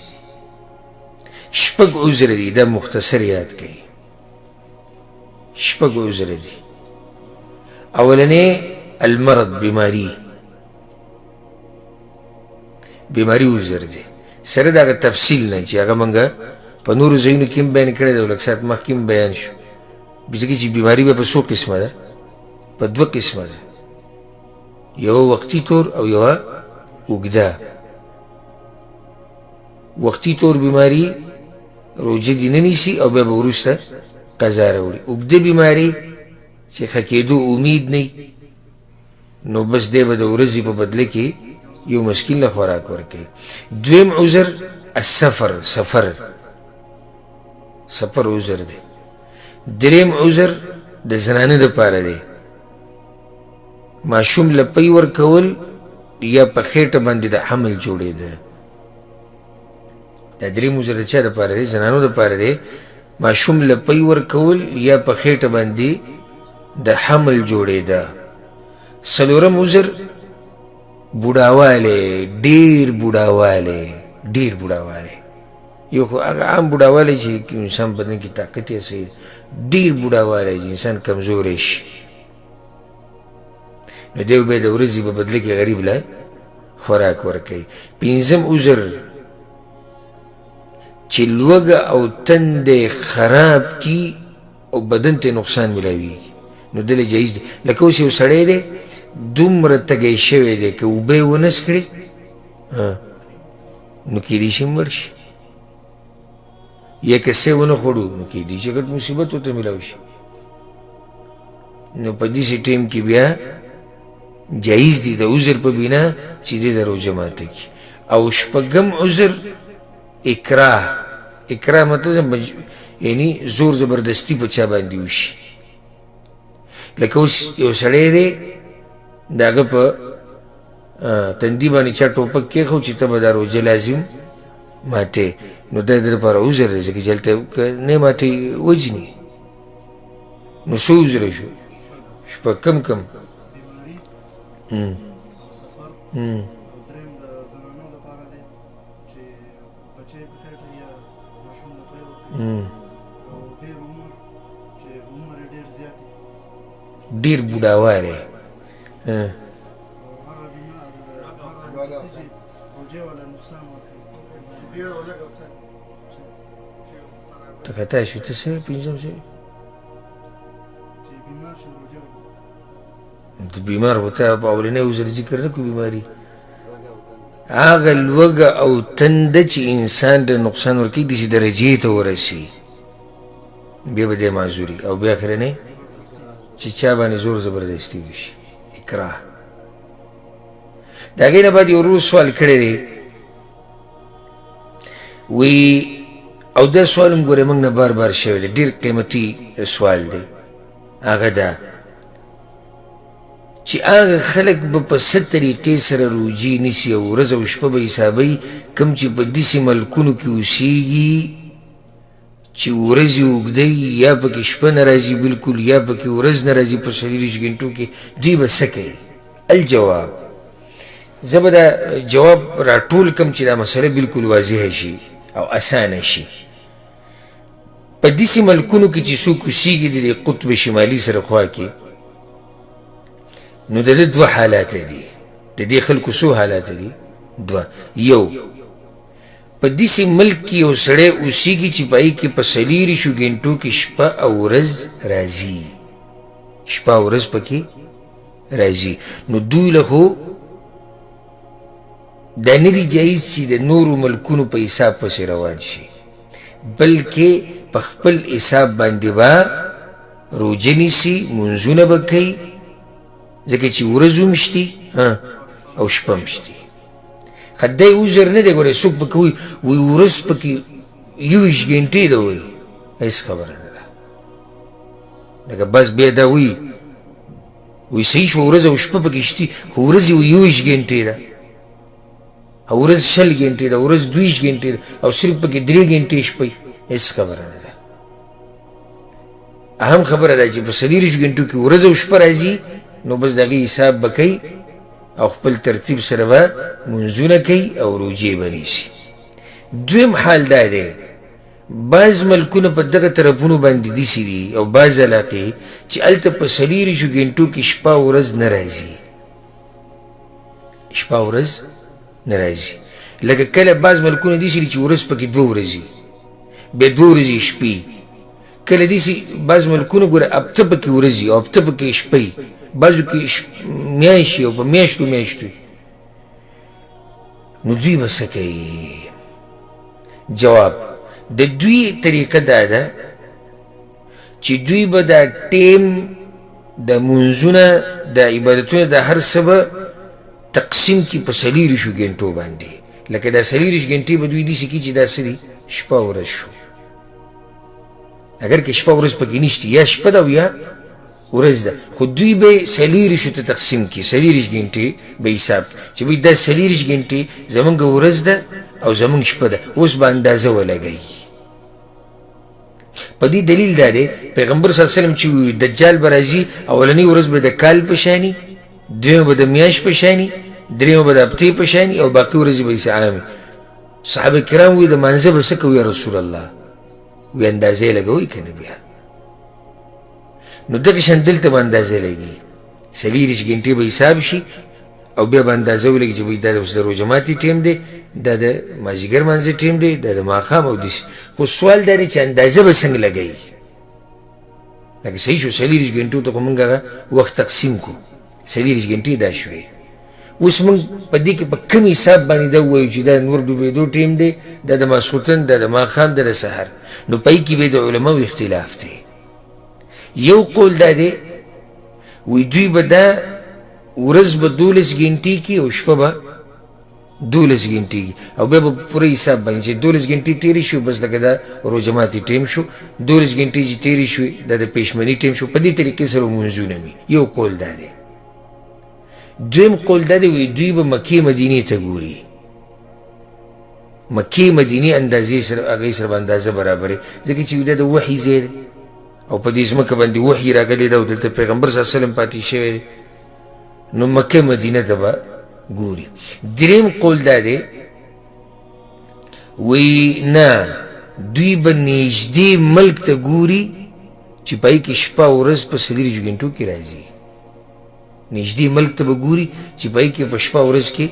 6 عذره دي، دا مختصر یاد کوي. 6 عذره دي. اولنې المرض، بیماری عذر دی، سره د هغه تفصیل نه چې هغه موږ په نورو ځایونو کې هم بیان کړی دی او لږ ساعت مخکې هم بیان شو. ځکه چې بیماري به په څو قسمه ده؟ په 2 قسمه ده، یوه وقتي طور او یوه اوږده. وقتي طور بیماري روژه دې نه نیسي او بیا به وروسته قضا راوړي. اوږده بیماري چې ښه کېدو امید نه نو بس دی به د ورځې په بدله کې یو مسکین له خوراک ورکوي. دویم عذر السفر، سفر عذر دی. دریم عذر د زنانه دپاره دی، ماشوم له پی ورکول یا په خېټه باندې د حمل جوړېده. دا دریم عذر د چا دپاره دی؟ زنانو دپاره دی. ماشوم له پی ورکول یا په خېټه باندې د حمل جوړېده. څلورم عذر بوډاوالی، ډېر بوډاوالی. یو خو هغه عام بوډاوالی چې انسان بدن کې طاقت یې صحیح، ډېر بوډاوالی چې انسان کمزوری شي، نو دی بیا د ورځې په بدله کې غریب له خوراک ورکوي. 5م عذر چې لوږه او تندې خراب کی او بدن ته نقصان ملاویږي، نو دله جایز دی. لکه اوس یو سړی دی دومره تږی شوی دی که اوبه یې ونه څښړې نو کیدی شي مړ شي یا که څه ونه خوړو نو کیدی شي ګډ مصیبت ورته میلاو شي نو په داسې ټیم کې بیا جایز دي د عذر په بنا چې دې د روژه ماته کړي او شپږم عذر اکراه مطلب یعنی زور زبردستی په چا باندې وشي لکه اوس یو سړی دی د هغه په تندي باندې چا ټوپک کېښود چې ته به دا روژه لازم ماتې نو دا د لپاره عذر دی ځکه چې هلته نه ماتې وجني نو څه عذره شو شپږ کم ډېر بوډاوالی ته خطا شو ته څه پنځم څه ته بیمار و ته په اولنی عذر ذکر نه کړو بیماري هغه لوږه او تنده چې انسان ته نقصان ورکوي داسې درجې ته ورسي بیا به دی معذوري او بیا اخرنی چې چا باندې زور زبردستي وشي اکراه د هغې نه بعد یو ورور سوال کړی دی وی او دا سوال هم ګورې موږ نه بار بار شوی دی ډېر قیمتي سوال دی هغه دا چې هغه خلک به په څه طریقې سره روجې نیسي او ورځ او شپه به حسابوي کوم چې په داسې ملکونو کې اوسېږي چې ورځې اوږدوي یا پکې شپه نه راځي بلکل یا پکې ورځ نه راځي په 24 ګنټو کې دوی به څه کوي الجواب زه به دا جواب راټول کم چې دا مسله بلکل واضحه شي او اسانه شي په داسې ملکونو کې چې څوک اوسېږي د دې قطب شمالي سره خوا کې نو د ده دوه حالات دي د دې خلکو څو حالات دي دوه یو په داسې ملک کې یو سړی اوسېږي چې په هغې کې په 24 ګنټو کې شپه او ورځ راځي شپه او ورځ پکې راځي نو دوی له خو دا نه دي جایز چې د نورو ملکونو په حساب پسې روان شي بلکې په خپل حساب باندې به روژه نیسي منځونه به کوي ځکه چې ورځ هم شتي او شپه هم شتي خدای عذر نه دی ګوره څوک به کوي وایي ورځ پکې 21 ګنټې ده وایي هېڅ خبره نه ده لکه بس بیا دا وایي صحیح شوه ورځ او شپه پکې شتي خو ورځ یې 21 ګنټې ده او ورځ 20 ګنټې ده ورځ 22 ګنټې ده او صرف پکې 3 ګنټې شپه هېڅ خبره نه ده اهم خبره ده چې په 24 ګنټو کې ورځ او شپه راځي نو بس د هغې حساب به کوي او خپل ترتیب سره به منځونه کوي او روجې به نیسي دویم حال دا دی بعض ملکونه په دغه طرفونو باندې داسې دي او بعض علاقې چې هلته په 24 ګنټو کې شپه ورځ نه راځي شپه ورځ نه راځي لکه کله بعض ملکونه داسې دي چې ورځ پکې 2 ورځې بیا 2 ورځې شپې کله داسې بعض ملکونه ګوره هفته پکې ورځي او هفته پکې شپې بعضو کې میاشتې او په میاشتو نو دوی به څه کوي جواب د دوی طریقه دا ده چې دوی به دا ټیم د منځونه د عبادتونه د هر څه به تقسیم کړي په 24 ګنټو باندې لکه دا 24 ګنټې به دوی داسې کړي چې دا څه دي شپه ورځ شو اگر که شپه ورځ پکې نشته یا شپه ده او یا ورځ ده خو دوی به 24 ته تقسیم کړي 24 ګنټې به حساب چې بھئی دا 24 ګنټې زمونږ ورځ ده او زمونږ شپه ده اوس به اندازه ولګوي په دې دلیل دا دی پیغمبر صلی الله علیه وسلم چې دجال به راځي اولنۍ ورځ به د کال په شاني دویمه به د میاشت په شاني دریمه به د هفتې په شاني او باقي ورځې به یې عامې صحابه کرام وایي د مانځه به څه کوي یا رسول الله وی اندازې لګوئ که نه بیا نو دغه شان دلته به اندازې لګي 24 ګنټې به حساب شي او بیا به اندازه ولګي چې دا اوس د روژه ماتي ټیم دی دا د مازدیګر مانځه ټیم دی دا د ماښام او داسې خو سوال دا دی چې اندازه به څنګه لګوي لکه صحیح شو 24 ګنټو ته خو موږ هغه وخت تقسیم کړو 24 ګنټې دا شوې اوس موږ په دې کې په کوم حساب باندې دا ووایو چې دا نور ډوبېدو ټیم دی، دا د ماسخوتن، دا د ماښام، دا د سحر، نو په کې به د علماو اختلاف دی. یو قول دا دی وی دوی به دا ورځ به 12 ګنټې کې او شپه به 12 ګنټې او بیا به پوره حساب باندې چې 12 ګنټې تېرې شو بس لکه دا روژه ماتي ټیم شو، 12 ګنټې چې تېرې شوې دا د پېشمني ټیم شو. په دې طریقې سره لمونځونه وي. یو قول دا دی. دویم قول دا دی وی دوی به مکې مدینې ته ګوري، مکې مدینې اندازې سره هغې سره به اندازه برابرې، ځکه چې دا د وحي ځای دی او په دې ځمکه باندې وحي راغلی ده او دلته پیغمبر صلی الله علیه وسلم پاتې شوی دی، نو مکې مدینه ته به ګوري. دریم قول دا دی وی نه دوی به نږدې ملک ته ګوري چې په هغې کې شپه او ورځ په 24 ګنټو کې راځي. نږدې ملک ته به ګوري چې په هغې کې په شپه ورځ کې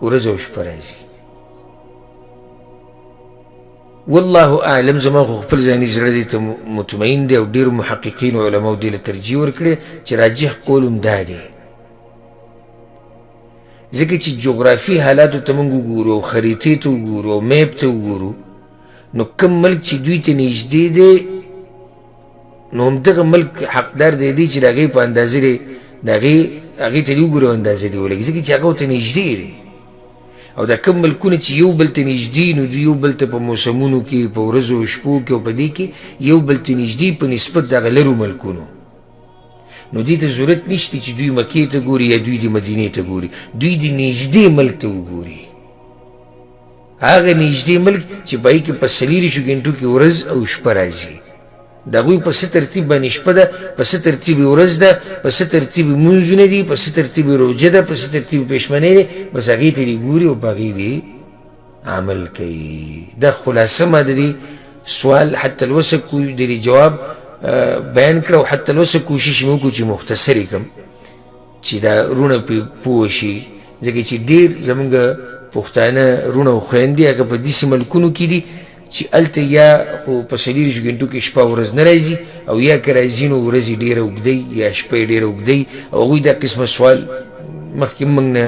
ورځ او شپه راځي. والله اعلم، زما خو خپل ځاني زړه دې ته مطمئن دی او ډېرو محققینو علماو دې له ترجیح ورکړې چې راجح قول هم دا دی، ځکه چې جغرافي حالاتو ته موږ وګورو او خریطې ته وګورو او میپ ته وګورو، نو کوم ملک چې دوی ته نږدې دی نو همدغه ملک حقدار دی دی چې د هغې په اندازې دی د هغې ته دې وګورو اندازې دې ولګي، ځکه چې هغه ورته نږدې دی. او دا کوم ملکونه چې یو بل ته نږدې نو دوی یو بل ته په موسمونو کې، په ورځو او شپو کې او په دې کې یو بل ته نږدې په نسبت دغه لرو ملکونو، نو دې ته ضرورت نشته چې دوی مکې ته ګوري یا دوی د مدینې ته ګوري، دوی د نږدې ملک ته وګوري، هغه نږدې ملک چې په هغې کې په 24 ګنټو کې ورځ او شپه راځي. د هغوی په څه ترتیب باندې شپه ده، په څه ترتیب ورځ ده، په څه ترتیب لمونځونه دي، په څه ترتیب روژه ده، په څه ترتیب پېشمنۍ دی، بس هغې ته دې ګوري او په هغې دې عمل کوي. دا خلاصه ما د دې سوال حتی الوسه د دې جواب بیان کړه او حتی الوسه کوشش مې وکړو چې مختصر یې کړم چې دا رونه پرې پوه شي، ځکه چې ډېر زموږ پښتانه رونه او خویندې هغه په داسې ملکونو کې دي چې هلته یا خو په 24 ګنټو کې شپه ورځ نه راځي او یا که راځي نو ورځ یې ډېره اوږدی یا شپه یې ډېره اوږدی، او هغوی دا قسمه سوال مخکې موږ نه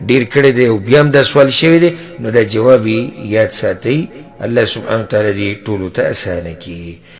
ډېر کړی دی او بیا هم دا سوال شوی دی، نو دا جواب یې یاد ساتئ. الله سبحانه وتعالی دې ټولو ته اسانه کړي.